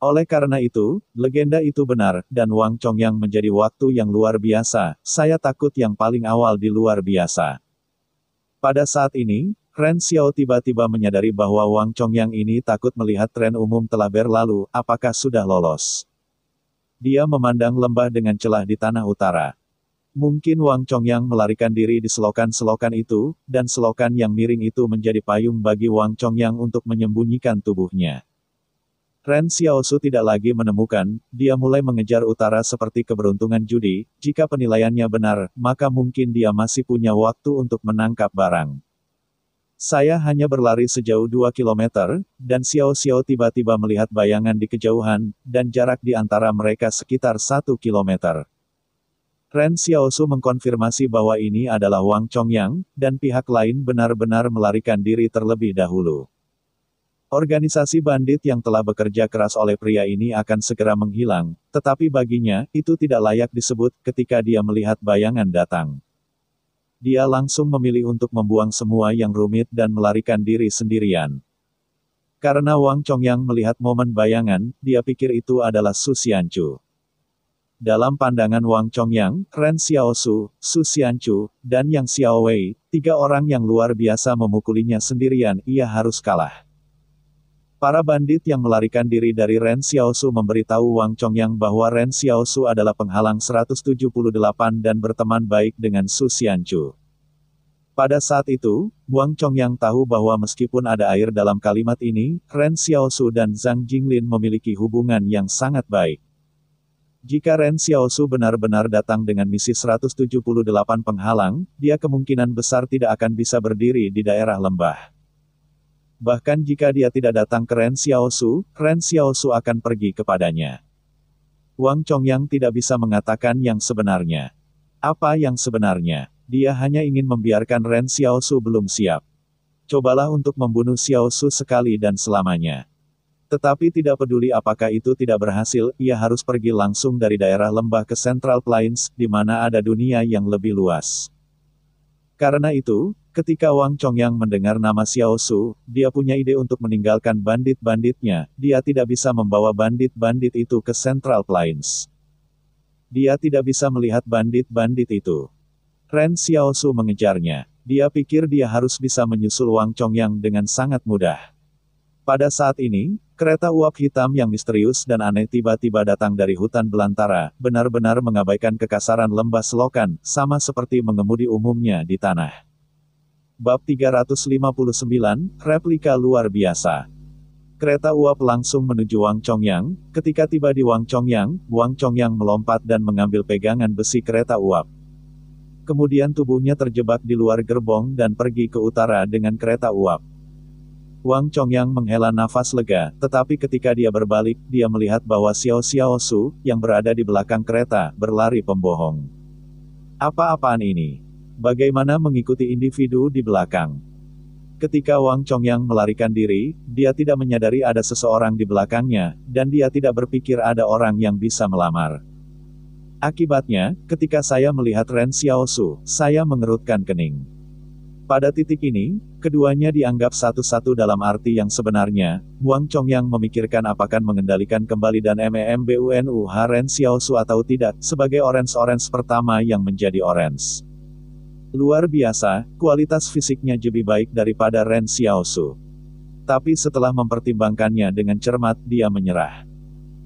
Oleh karena itu, legenda itu benar, dan Wang Chongyang menjadi waktu yang luar biasa, saya takut yang paling awal di luar biasa. Pada saat ini, Ren Xiao tiba-tiba menyadari bahwa Wang Chongyang ini takut melihat tren umum telah berlalu, apakah sudah lolos. Dia memandang lembah dengan celah di tanah utara. Mungkin Wang Chongyang melarikan diri di selokan-selokan itu, dan selokan yang miring itu menjadi payung bagi Wang Chongyang untuk menyembunyikan tubuhnya. Ren Xiaosu tidak lagi menemukan, dia mulai mengejar utara seperti keberuntungan judi, jika penilaiannya benar, maka mungkin dia masih punya waktu untuk menangkap barang. Saya hanya berlari sejauh 2 kilometer, dan Xiao Xiao tiba-tiba melihat bayangan di kejauhan, dan jarak di antara mereka sekitar 1 kilometer. Ren Xiaosu mengkonfirmasi bahwa ini adalah Wang Chongyang, dan pihak lain benar-benar melarikan diri terlebih dahulu. Organisasi bandit yang telah bekerja keras oleh pria ini akan segera menghilang, tetapi baginya, itu tidak layak disebut ketika dia melihat bayangan datang. Dia langsung memilih untuk membuang semua yang rumit dan melarikan diri sendirian. Karena Wang Chongyang melihat momen bayangan, dia pikir itu adalah Su Xianchu. Dalam pandangan Wang Chongyang, Ren Xiaosu, Su Xianchu, dan Yang Xiaowei, 3 orang yang luar biasa memukulinya sendirian, ia harus kalah. Para bandit yang melarikan diri dari Ren Xiaosu memberitahu Wang Chongyang bahwa Ren Xiaosu adalah penghalang 178 dan berteman baik dengan Su Xianchu. Pada saat itu, Wang Chongyang tahu bahwa meskipun ada air dalam kalimat ini, Ren Xiaosu dan Zhang Jinglin memiliki hubungan yang sangat baik. Jika Ren Xiaosu benar-benar datang dengan misi 178 penghalang, dia kemungkinan besar tidak akan bisa berdiri di daerah lembah. Bahkan jika dia tidak datang ke Ren Xiaosu akan pergi kepadanya. Wang Chongyang tidak bisa mengatakan yang sebenarnya. Apa yang sebenarnya? Dia hanya ingin membiarkan Ren Xiaosu belum siap. Cobalah untuk membunuh Xiaosu sekali dan selamanya. Tetapi tidak peduli apakah itu tidak berhasil, ia harus pergi langsung dari daerah lembah ke Central Plains, di mana ada dunia yang lebih luas. Karena itu, ketika Wang Chongyang mendengar nama Xiaosu, dia punya ide untuk meninggalkan bandit-banditnya, dia tidak bisa membawa bandit-bandit itu ke Central Plains. Dia tidak bisa melihat bandit-bandit itu. Ren Xiaosu mengejarnya. Dia pikir dia harus bisa menyusul Wang Chongyang dengan sangat mudah. Pada saat ini, kereta uap hitam yang misterius dan aneh tiba-tiba datang dari hutan belantara, benar-benar mengabaikan kekasaran lembah selokan, sama seperti mengemudi umumnya di tanah. Bab 359, Replika Luar Biasa. Kereta uap langsung menuju Wang Chongyang. Ketika tiba di Wang Chongyang melompat dan mengambil pegangan besi kereta uap. Kemudian tubuhnya terjebak di luar gerbong dan pergi ke utara dengan kereta uap. Wang Chongyang menghela nafas lega, tetapi ketika dia berbalik, dia melihat bahwa Xiaosu, yang berada di belakang kereta, berlari pembohong. Apa-apaan ini? Bagaimana mengikuti individu di belakang? Ketika Wang Chongyang melarikan diri, dia tidak menyadari ada seseorang di belakangnya, dan dia tidak berpikir ada orang yang bisa melamar. Akibatnya, ketika saya melihat Ren Xiaosu, saya mengerutkan kening. Pada titik ini, keduanya dianggap satu-satu dalam arti yang sebenarnya. Wang Chongyang memikirkan apakah mengendalikan kembali dan MEMBUNUH Ren Xiaosu atau tidak, sebagai orange pertama yang menjadi orange. Luar biasa, kualitas fisiknya lebih baik daripada Ren Xiaosu. Tapi setelah mempertimbangkannya dengan cermat, dia menyerah.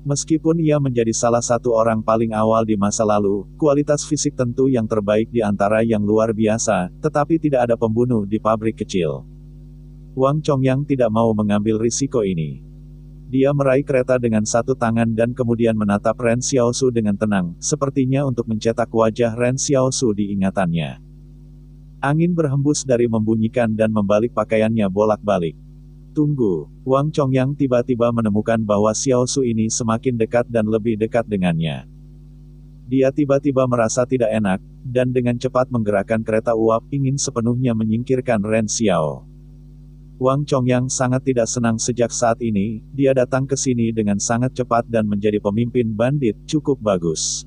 Meskipun ia menjadi salah satu orang paling awal di masa lalu, kualitas fisik tentu yang terbaik di antara yang luar biasa, tetapi tidak ada pembunuh di pabrik kecil. Wang Chongyang tidak mau mengambil risiko ini. Dia meraih kereta dengan satu tangan dan kemudian menatap Ren Xiaosu dengan tenang, sepertinya untuk mencetak wajah Ren Xiaosu di ingatannya. Angin berhembus dari membunyikan dan membalik pakaiannya bolak-balik. Tunggu, Wang Chongyang tiba-tiba menemukan bahwa Xiaosu ini semakin dekat dan lebih dekat dengannya. Dia tiba-tiba merasa tidak enak, dan dengan cepat menggerakkan kereta uap, ingin sepenuhnya menyingkirkan Ren Xiao. Wang Chongyang sangat tidak senang sejak saat ini, dia datang ke sini dengan sangat cepat dan menjadi pemimpin bandit, cukup bagus.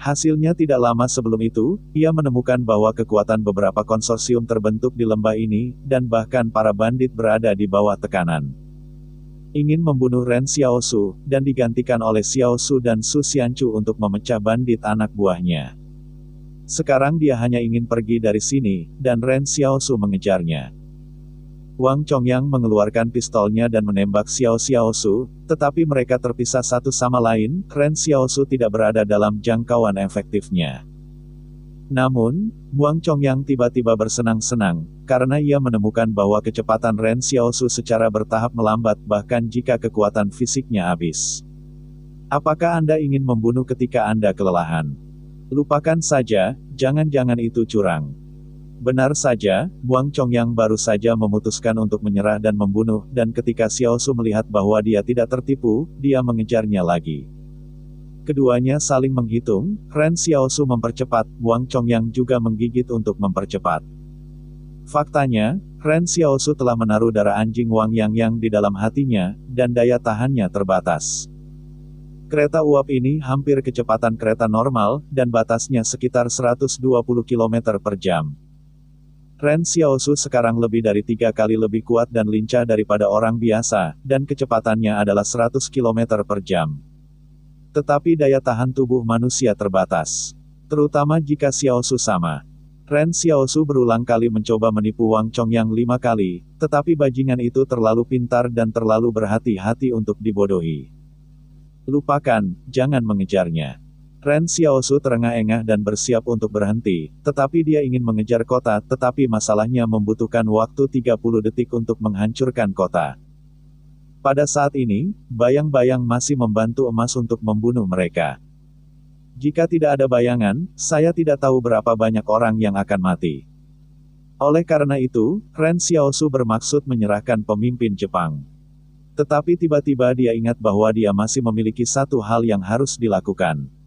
Hasilnya tidak lama sebelum itu, ia menemukan bahwa kekuatan beberapa konsorsium terbentuk di lembah ini, dan bahkan para bandit berada di bawah tekanan. Ingin membunuh Ren Xiaosu, dan digantikan oleh Xiaosu dan Su Xianchu untuk memecah bandit anak buahnya. Sekarang dia hanya ingin pergi dari sini, dan Ren Xiaosu mengejarnya. Wang Chongyang mengeluarkan pistolnya dan menembak Xiao Xiaosu, tetapi mereka terpisah satu sama lain, Ren Xiaosu tidak berada dalam jangkauan efektifnya. Namun, Wang Chongyang tiba-tiba bersenang-senang, karena ia menemukan bahwa kecepatan Ren Xiaosu secara bertahap melambat bahkan jika kekuatan fisiknya habis. Apakah Anda ingin membunuh ketika Anda kelelahan? Lupakan saja, jangan-jangan itu curang. Benar saja, Wang Chongyang baru saja memutuskan untuk menyerah dan membunuh, dan ketika Xiaosu melihat bahwa dia tidak tertipu, dia mengejarnya lagi. Keduanya saling menghitung, Ren Xiaosu mempercepat, Wang Chongyang juga menggigit untuk mempercepat. Faktanya, Ren Xiaosu telah menaruh darah anjing Wang Yangyang di dalam hatinya, dan daya tahannya terbatas. Kereta uap ini hampir kecepatan kereta normal, dan batasnya sekitar 120 km per jam. Ren Xiaosu sekarang lebih dari 3 kali lebih kuat dan lincah daripada orang biasa, dan kecepatannya adalah 100 km per jam. Tetapi daya tahan tubuh manusia terbatas. Terutama jika Xiaosu sama. Ren Xiaosu berulang kali mencoba menipu Wang Chongyang 5 kali, tetapi bajingan itu terlalu pintar dan terlalu berhati-hati untuk dibodohi. Lupakan, jangan mengejarnya. Ren Xiaosu terengah-engah dan bersiap untuk berhenti, tetapi dia ingin mengejar kota, tetapi masalahnya membutuhkan waktu 30 detik untuk menghancurkan kota. Pada saat ini, bayang-bayang masih membantu emas untuk membunuh mereka. Jika tidak ada bayangan, saya tidak tahu berapa banyak orang yang akan mati. Oleh karena itu, Ren Xiaosu bermaksud menyerahkan pemimpin Jepang. Tetapi tiba-tiba dia ingat bahwa dia masih memiliki satu hal yang harus dilakukan.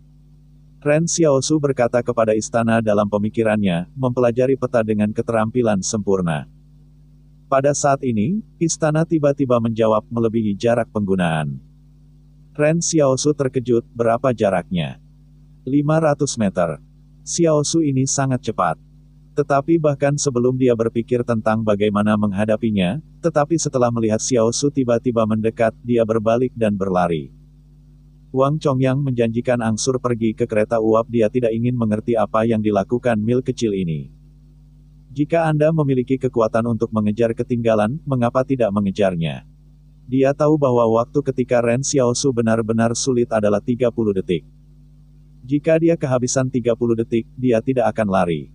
Ren Xiaosu berkata kepada istana dalam pemikirannya, mempelajari peta dengan keterampilan sempurna. Pada saat ini, istana tiba-tiba menjawab melebihi jarak penggunaan. Ren Xiaosu terkejut, berapa jaraknya? 500 meter. Xiaosu ini sangat cepat. Tetapi bahkan sebelum dia berpikir tentang bagaimana menghadapinya, tetapi setelah melihat Xiaosu tiba-tiba mendekat, dia berbalik dan berlari. Wang Chongyang menjanjikan angsur pergi ke kereta uap. Dia tidak ingin mengerti apa yang dilakukan mil kecil ini. Jika Anda memiliki kekuatan untuk mengejar ketinggalan, mengapa tidak mengejarnya? Dia tahu bahwa waktu ketika Ren Xiaosu benar-benar sulit adalah 30 detik. Jika dia kehabisan 30 detik, dia tidak akan lari.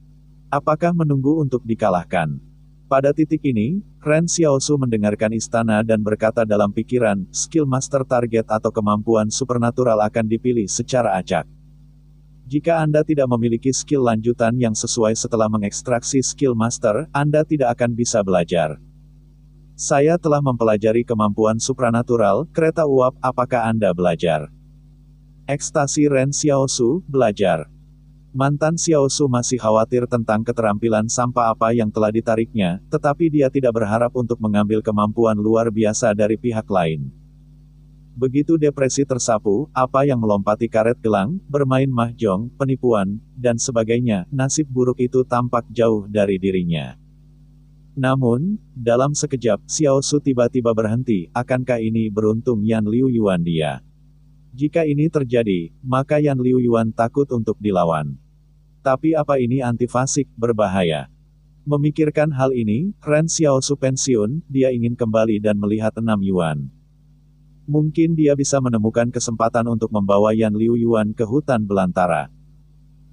Apakah menunggu untuk dikalahkan? Pada titik ini, Ren Xiaosu mendengarkan istana dan berkata dalam pikiran, skill master target atau kemampuan supernatural akan dipilih secara acak. Jika Anda tidak memiliki skill lanjutan yang sesuai setelah mengekstraksi skill master, Anda tidak akan bisa belajar. Saya telah mempelajari kemampuan supranatural, kereta uap, apakah Anda belajar? Ekstasi Ren Xiaosu, belajar. Mantan Xiaosu masih khawatir tentang keterampilan sampah apa yang telah ditariknya, tetapi dia tidak berharap untuk mengambil kemampuan luar biasa dari pihak lain. Begitu depresi tersapu, apa yang melompati karet gelang, bermain mahjong, penipuan, dan sebagainya, nasib buruk itu tampak jauh dari dirinya. Namun, dalam sekejap, Xiaosu tiba-tiba berhenti, akankah ini beruntung Yan Liu Yuan dia? Jika ini terjadi, maka Yan Liu Yuan takut untuk dilawan. Tapi apa ini antifasik, berbahaya? Memikirkan hal ini, Ren Xiaosu pensiun, dia ingin kembali dan melihat 6 Yuan. Mungkin dia bisa menemukan kesempatan untuk membawa Yan Liu Yuan ke hutan belantara.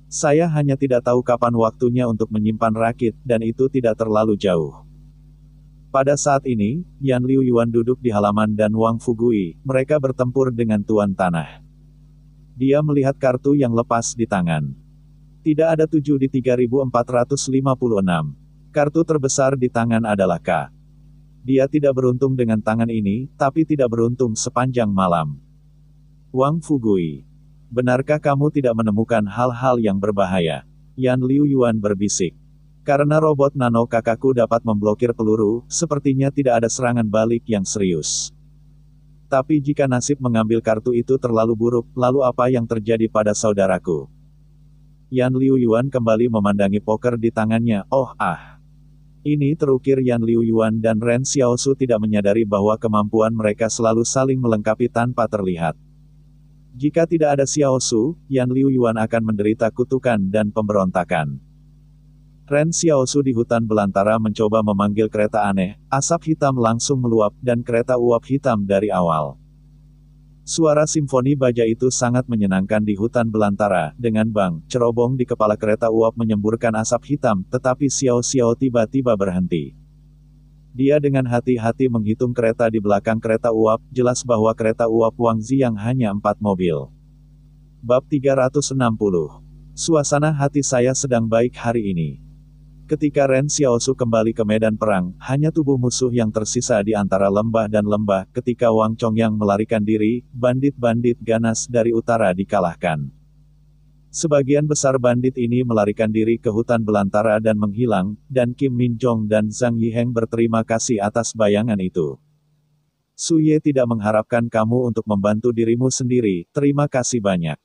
Saya hanya tidak tahu kapan waktunya untuk menyimpan rakit, dan itu tidak terlalu jauh. Pada saat ini, Yan Liu Yuan duduk di halaman dan Wang Fugui, mereka bertempur dengan Tuan Tanah. Dia melihat kartu yang lepas di tangan. Tidak ada 7 di 3456. Kartu terbesar di tangan adalah K. Dia tidak beruntung dengan tangan ini, tapi tidak beruntung sepanjang malam. Wang Fugui. Benarkah kamu tidak menemukan hal-hal yang berbahaya? Yan Liu Yuan berbisik. Karena robot nano kakakku dapat memblokir peluru, sepertinya tidak ada serangan balik yang serius. Tapi jika nasib mengambil kartu itu terlalu buruk, lalu apa yang terjadi pada saudaraku? Yan Liu Yuan kembali memandangi poker di tangannya, Ini terukir Yan Liu Yuan dan Ren Xiaosu tidak menyadari bahwa kemampuan mereka selalu saling melengkapi tanpa terlihat. Jika tidak ada Xiaosu, Yan Liu Yuan akan menderita kutukan dan pemberontakan. Ren Xiaosu di hutan belantara mencoba memanggil kereta aneh, asap hitam langsung meluap, dan kereta uap hitam dari awal. Suara simfoni baja itu sangat menyenangkan di hutan belantara, dengan bang, cerobong di kepala kereta uap menyemburkan asap hitam, tetapi Xiao Xiao tiba-tiba berhenti. Dia dengan hati-hati menghitung kereta di belakang kereta uap, jelas bahwa kereta uap Wang Ziyang hanya 4 mobil. Bab 360. Suasana hati saya sedang baik hari ini. Ketika Ren Xiaosu kembali ke medan perang, hanya tubuh musuh yang tersisa di antara lembah dan lembah. Ketika Wang Chongyang melarikan diri, bandit-bandit ganas dari utara dikalahkan. Sebagian besar bandit ini melarikan diri ke hutan belantara dan menghilang, dan Kim Min Jong dan Zhang Yiheng berterima kasih atas bayangan itu. Su Ye tidak mengharapkan kamu untuk membantu dirimu sendiri, terima kasih banyak.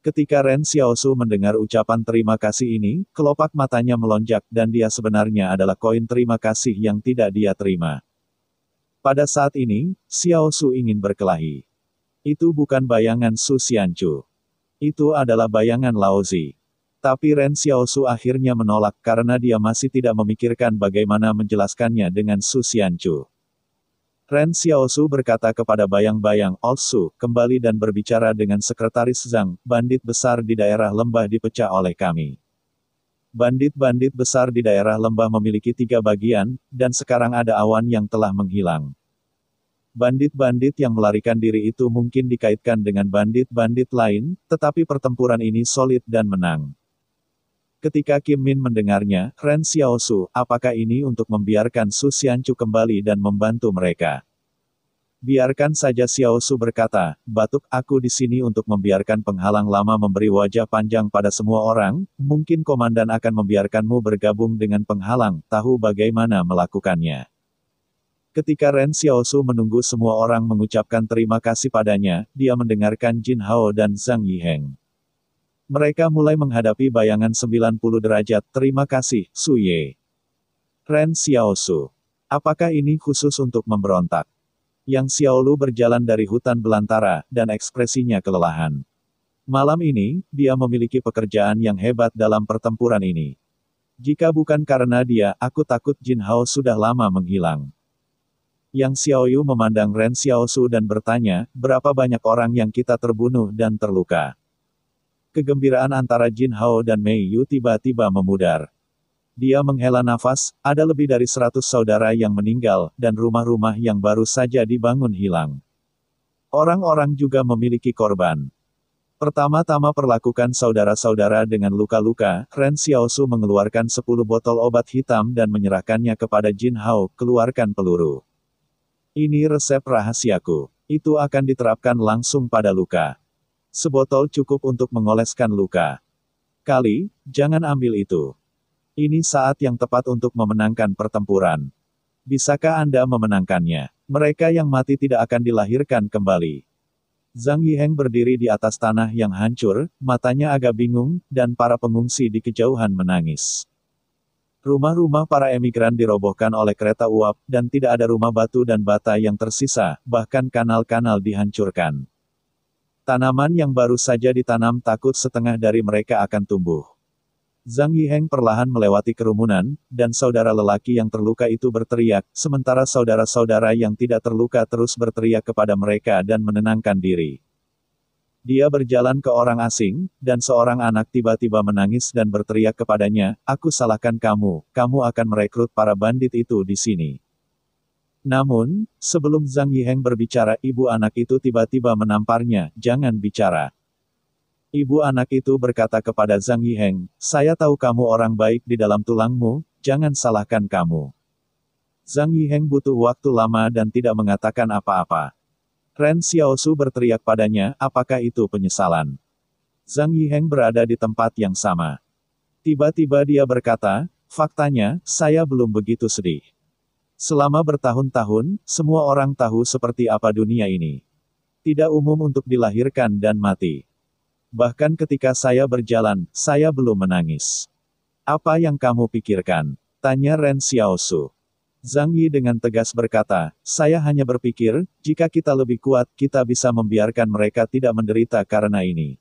Ketika Ren Xiaosu mendengar ucapan terima kasih ini, kelopak matanya melonjak, dan dia sebenarnya adalah koin terima kasih yang tidak dia terima. Pada saat ini, Xiaosu ingin berkelahi. Itu bukan bayangan Su Xianchu. Itu adalah bayangan Laozi. Tapi Ren Xiaosu akhirnya menolak karena dia masih tidak memikirkan bagaimana menjelaskannya dengan Su Xianchu. Ren Xiaosu berkata kepada bayang-bayang Old Su, kembali dan berbicara dengan sekretaris Zhang, bandit besar di daerah lembah dipecah oleh kami. Bandit-bandit besar di daerah lembah memiliki 3 bagian, dan sekarang ada awan yang telah menghilang. Bandit-bandit yang melarikan diri itu mungkin dikaitkan dengan bandit-bandit lain, tetapi pertempuran ini solid dan menang. Ketika Kim Min mendengarnya, Ren Xiaosu, apakah ini untuk membiarkan Su Xianchu kembali dan membantu mereka? Biarkan saja, Xiaosu berkata, batuk, aku di sini untuk membiarkan penghalang lama memberi wajah panjang pada semua orang, mungkin komandan akan membiarkanmu bergabung dengan penghalang, tahu bagaimana melakukannya. Ketika Ren Xiaosu menunggu semua orang mengucapkan terima kasih padanya, dia mendengarkan Jin Hao dan Zhang Yiheng. Mereka mulai menghadapi bayangan 90 derajat, terima kasih, Su Ye. Ren Xiaosu. Apakah ini khusus untuk memberontak? Yang Xiaolu berjalan dari hutan belantara, dan ekspresinya kelelahan. Malam ini, dia memiliki pekerjaan yang hebat dalam pertempuran ini. Jika bukan karena dia, aku takut Jin Hao sudah lama menghilang. Yang Xiaoyu memandang Ren Xiaosu dan bertanya, berapa banyak orang yang kita terbunuh dan terluka? Kegembiraan antara Jin Hao dan Mei Yu tiba-tiba memudar. Dia menghela nafas, ada lebih dari 100 saudara yang meninggal, dan rumah-rumah yang baru saja dibangun hilang. Orang-orang juga memiliki korban. Pertama-tama perlakukan saudara-saudara dengan luka-luka, Ren Xiaosu mengeluarkan 10 botol obat hitam dan menyerahkannya kepada Jin Hao, keluarkan peluru. Ini resep rahasiaku. Itu akan diterapkan langsung pada luka. Sebotol cukup untuk mengoleskan luka. Kali, jangan ambil itu. Ini saat yang tepat untuk memenangkan pertempuran. Bisakah Anda memenangkannya? Mereka yang mati tidak akan dilahirkan kembali. Zhang Yiheng berdiri di atas tanah yang hancur, matanya agak bingung, dan para pengungsi di kejauhan menangis. Rumah-rumah para emigran dirobohkan oleh kereta uap, dan tidak ada rumah batu dan bata yang tersisa, bahkan kanal-kanal dihancurkan. Tanaman yang baru saja ditanam takut setengah dari mereka akan tumbuh. Zhang Yiheng perlahan melewati kerumunan, dan saudara lelaki yang terluka itu berteriak, sementara saudara-saudara yang tidak terluka terus berteriak kepada mereka dan menenangkan diri. Dia berjalan ke orang asing, dan seorang anak tiba-tiba menangis dan berteriak kepadanya, aku salahkan kamu, kamu akan merekrut para bandit itu di sini. Namun, sebelum Zhang Yiheng berbicara, ibu anak itu tiba-tiba menamparnya, jangan bicara. Ibu anak itu berkata kepada Zhang Yiheng, saya tahu kamu orang baik di dalam tulangmu, jangan salahkan kamu. Zhang Yiheng butuh waktu lama dan tidak mengatakan apa-apa. Ren Xiaosu berteriak padanya, apakah itu penyesalan? Zhang Yiheng berada di tempat yang sama. Tiba-tiba dia berkata, faktanya, saya belum begitu sedih. Selama bertahun-tahun, semua orang tahu seperti apa dunia ini. Tidak umum untuk dilahirkan dan mati. Bahkan ketika saya berjalan, saya belum menangis. Apa yang kamu pikirkan? Tanya Ren Xiaosu. Zhang Yi dengan tegas berkata, saya hanya berpikir, jika kita lebih kuat, kita bisa membiarkan mereka tidak menderita karena ini.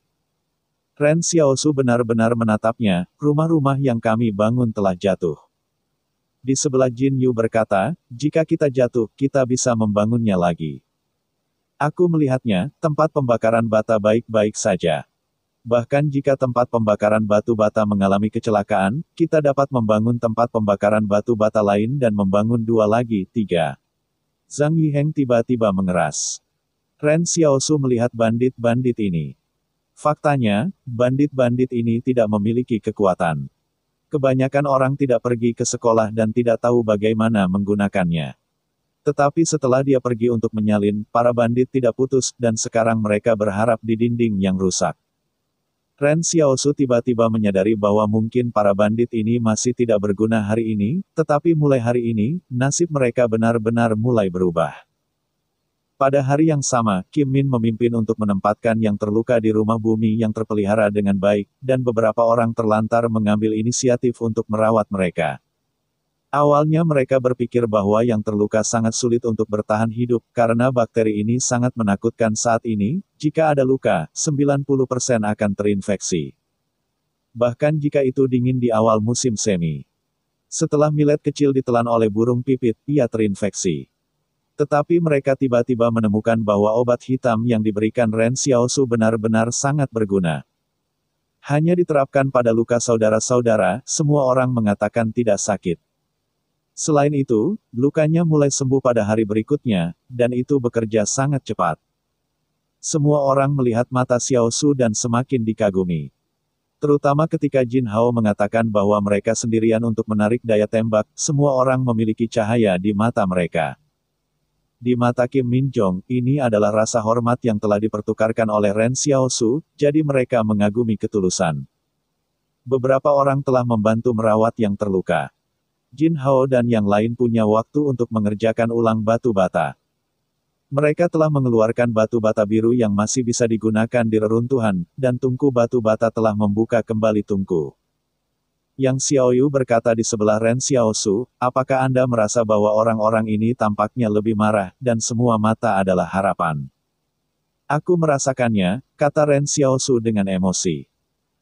Ren Xiaosu benar-benar menatapnya, rumah-rumah yang kami bangun telah jatuh. Di sebelah Jin Yu berkata, jika kita jatuh, kita bisa membangunnya lagi. Aku melihatnya, tempat pembakaran bata baik-baik saja. Bahkan jika tempat pembakaran batu bata mengalami kecelakaan, kita dapat membangun tempat pembakaran batu bata lain dan membangun 2 lagi, 3. Zhang Yiheng tiba-tiba mengeras. Ren Xiaosu melihat bandit-bandit ini. Faktanya, bandit-bandit ini tidak memiliki kekuatan. Kebanyakan orang tidak pergi ke sekolah dan tidak tahu bagaimana menggunakannya. Tetapi setelah dia pergi untuk menyalin, para bandit tidak putus, dan sekarang mereka berharap di dinding yang rusak. Ren Xiaosu tiba-tiba menyadari bahwa mungkin para bandit ini masih tidak berguna hari ini, tetapi mulai hari ini, nasib mereka benar-benar mulai berubah. Pada hari yang sama, Kim Min memimpin untuk menempatkan yang terluka di rumah bumi yang terpelihara dengan baik, dan beberapa orang terlantar mengambil inisiatif untuk merawat mereka. Awalnya mereka berpikir bahwa yang terluka sangat sulit untuk bertahan hidup, karena bakteri ini sangat menakutkan saat ini, jika ada luka, 90% akan terinfeksi. Bahkan jika itu dingin di awal musim semi. Setelah millet kecil ditelan oleh burung pipit, ia terinfeksi. Tetapi mereka tiba-tiba menemukan bahwa obat hitam yang diberikan Ren Xiaosu benar-benar sangat berguna. Hanya diterapkan pada luka saudara-saudara, semua orang mengatakan tidak sakit. Selain itu, lukanya mulai sembuh pada hari berikutnya, dan itu bekerja sangat cepat. Semua orang melihat mata Xiaosu dan semakin dikagumi. Terutama ketika Jin Hao mengatakan bahwa mereka sendirian untuk menarik daya tembak, semua orang memiliki cahaya di mata mereka. Di mata Kim Min Jong, ini adalah rasa hormat yang telah dipertukarkan oleh Ren Xiaosu, jadi mereka mengagumi ketulusan. Beberapa orang telah membantu merawat yang terluka. Jin Hao dan yang lain punya waktu untuk mengerjakan ulang batu bata. Mereka telah mengeluarkan batu bata biru yang masih bisa digunakan di reruntuhan, dan tungku batu bata telah membuka kembali tungku. Yang Xiaoyu berkata di sebelah Ren Xiaosu, apakah Anda merasa bahwa orang-orang ini tampaknya lebih marah, dan semua mata adalah harapan? Aku merasakannya, kata Ren Xiaosu dengan emosi.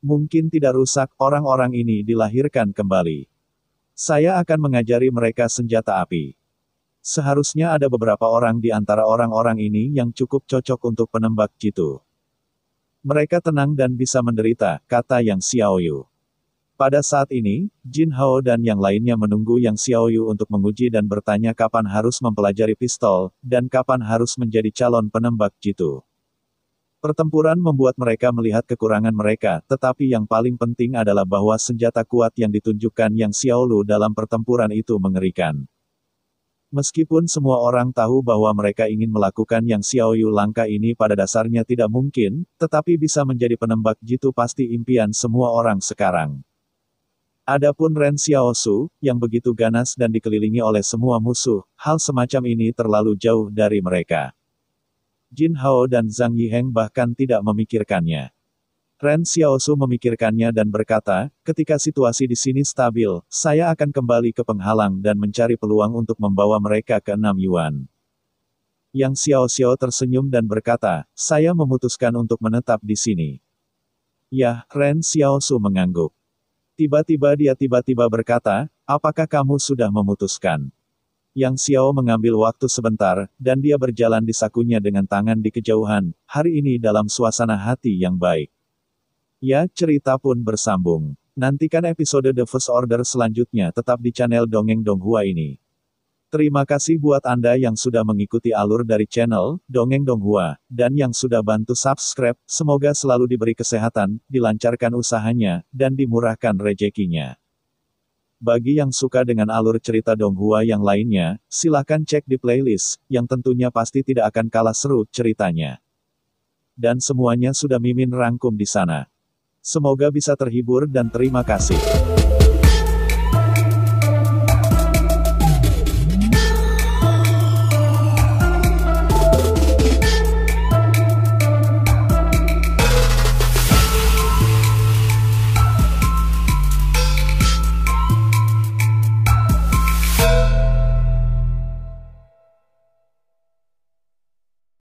Mungkin tidak rusak, orang-orang ini dilahirkan kembali. Saya akan mengajari mereka senjata api. Seharusnya ada beberapa orang di antara orang-orang ini yang cukup cocok untuk penembak jitu. Mereka tenang dan bisa menderita, kata Yang Xiaoyu. Pada saat ini, Jin Hao dan yang lainnya menunggu Yang Xiaoyu untuk menguji dan bertanya kapan harus mempelajari pistol, dan kapan harus menjadi calon penembak jitu. Pertempuran membuat mereka melihat kekurangan mereka, tetapi yang paling penting adalah bahwa senjata kuat yang ditunjukkan Yang Xiaolu dalam pertempuran itu mengerikan. Meskipun semua orang tahu bahwa mereka ingin melakukan Yang Xiaoyu, langkah ini pada dasarnya tidak mungkin, tetapi bisa menjadi penembak jitu pasti impian semua orang sekarang. Adapun Ren Xiaosu, yang begitu ganas dan dikelilingi oleh semua musuh, hal semacam ini terlalu jauh dari mereka. Jin Hao dan Zhang Yiheng bahkan tidak memikirkannya. Ren Xiaosu memikirkannya dan berkata, ketika situasi di sini stabil, saya akan kembali ke penghalang dan mencari peluang untuk membawa mereka ke 6 Yuan. Yang Xiao tersenyum dan berkata, saya memutuskan untuk menetap di sini. Ya, Ren Xiaosu mengangguk. Tiba-tiba dia berkata, apakah kamu sudah memutuskan? Yang Xiao mengambil waktu sebentar, dan dia berjalan di sakunya dengan tangan di kejauhan, hari ini dalam suasana hati yang baik. Ya, cerita pun bersambung. Nantikan episode The First Order selanjutnya tetap di channel Dongeng Donghua ini. Terima kasih buat Anda yang sudah mengikuti alur dari channel Dongeng Donghua, dan yang sudah bantu subscribe, semoga selalu diberi kesehatan, dilancarkan usahanya, dan dimurahkan rezekinya. Bagi yang suka dengan alur cerita Donghua yang lainnya, silakan cek di playlist, yang tentunya pasti tidak akan kalah seru ceritanya. Dan semuanya sudah Mimin rangkum di sana. Semoga bisa terhibur dan terima kasih.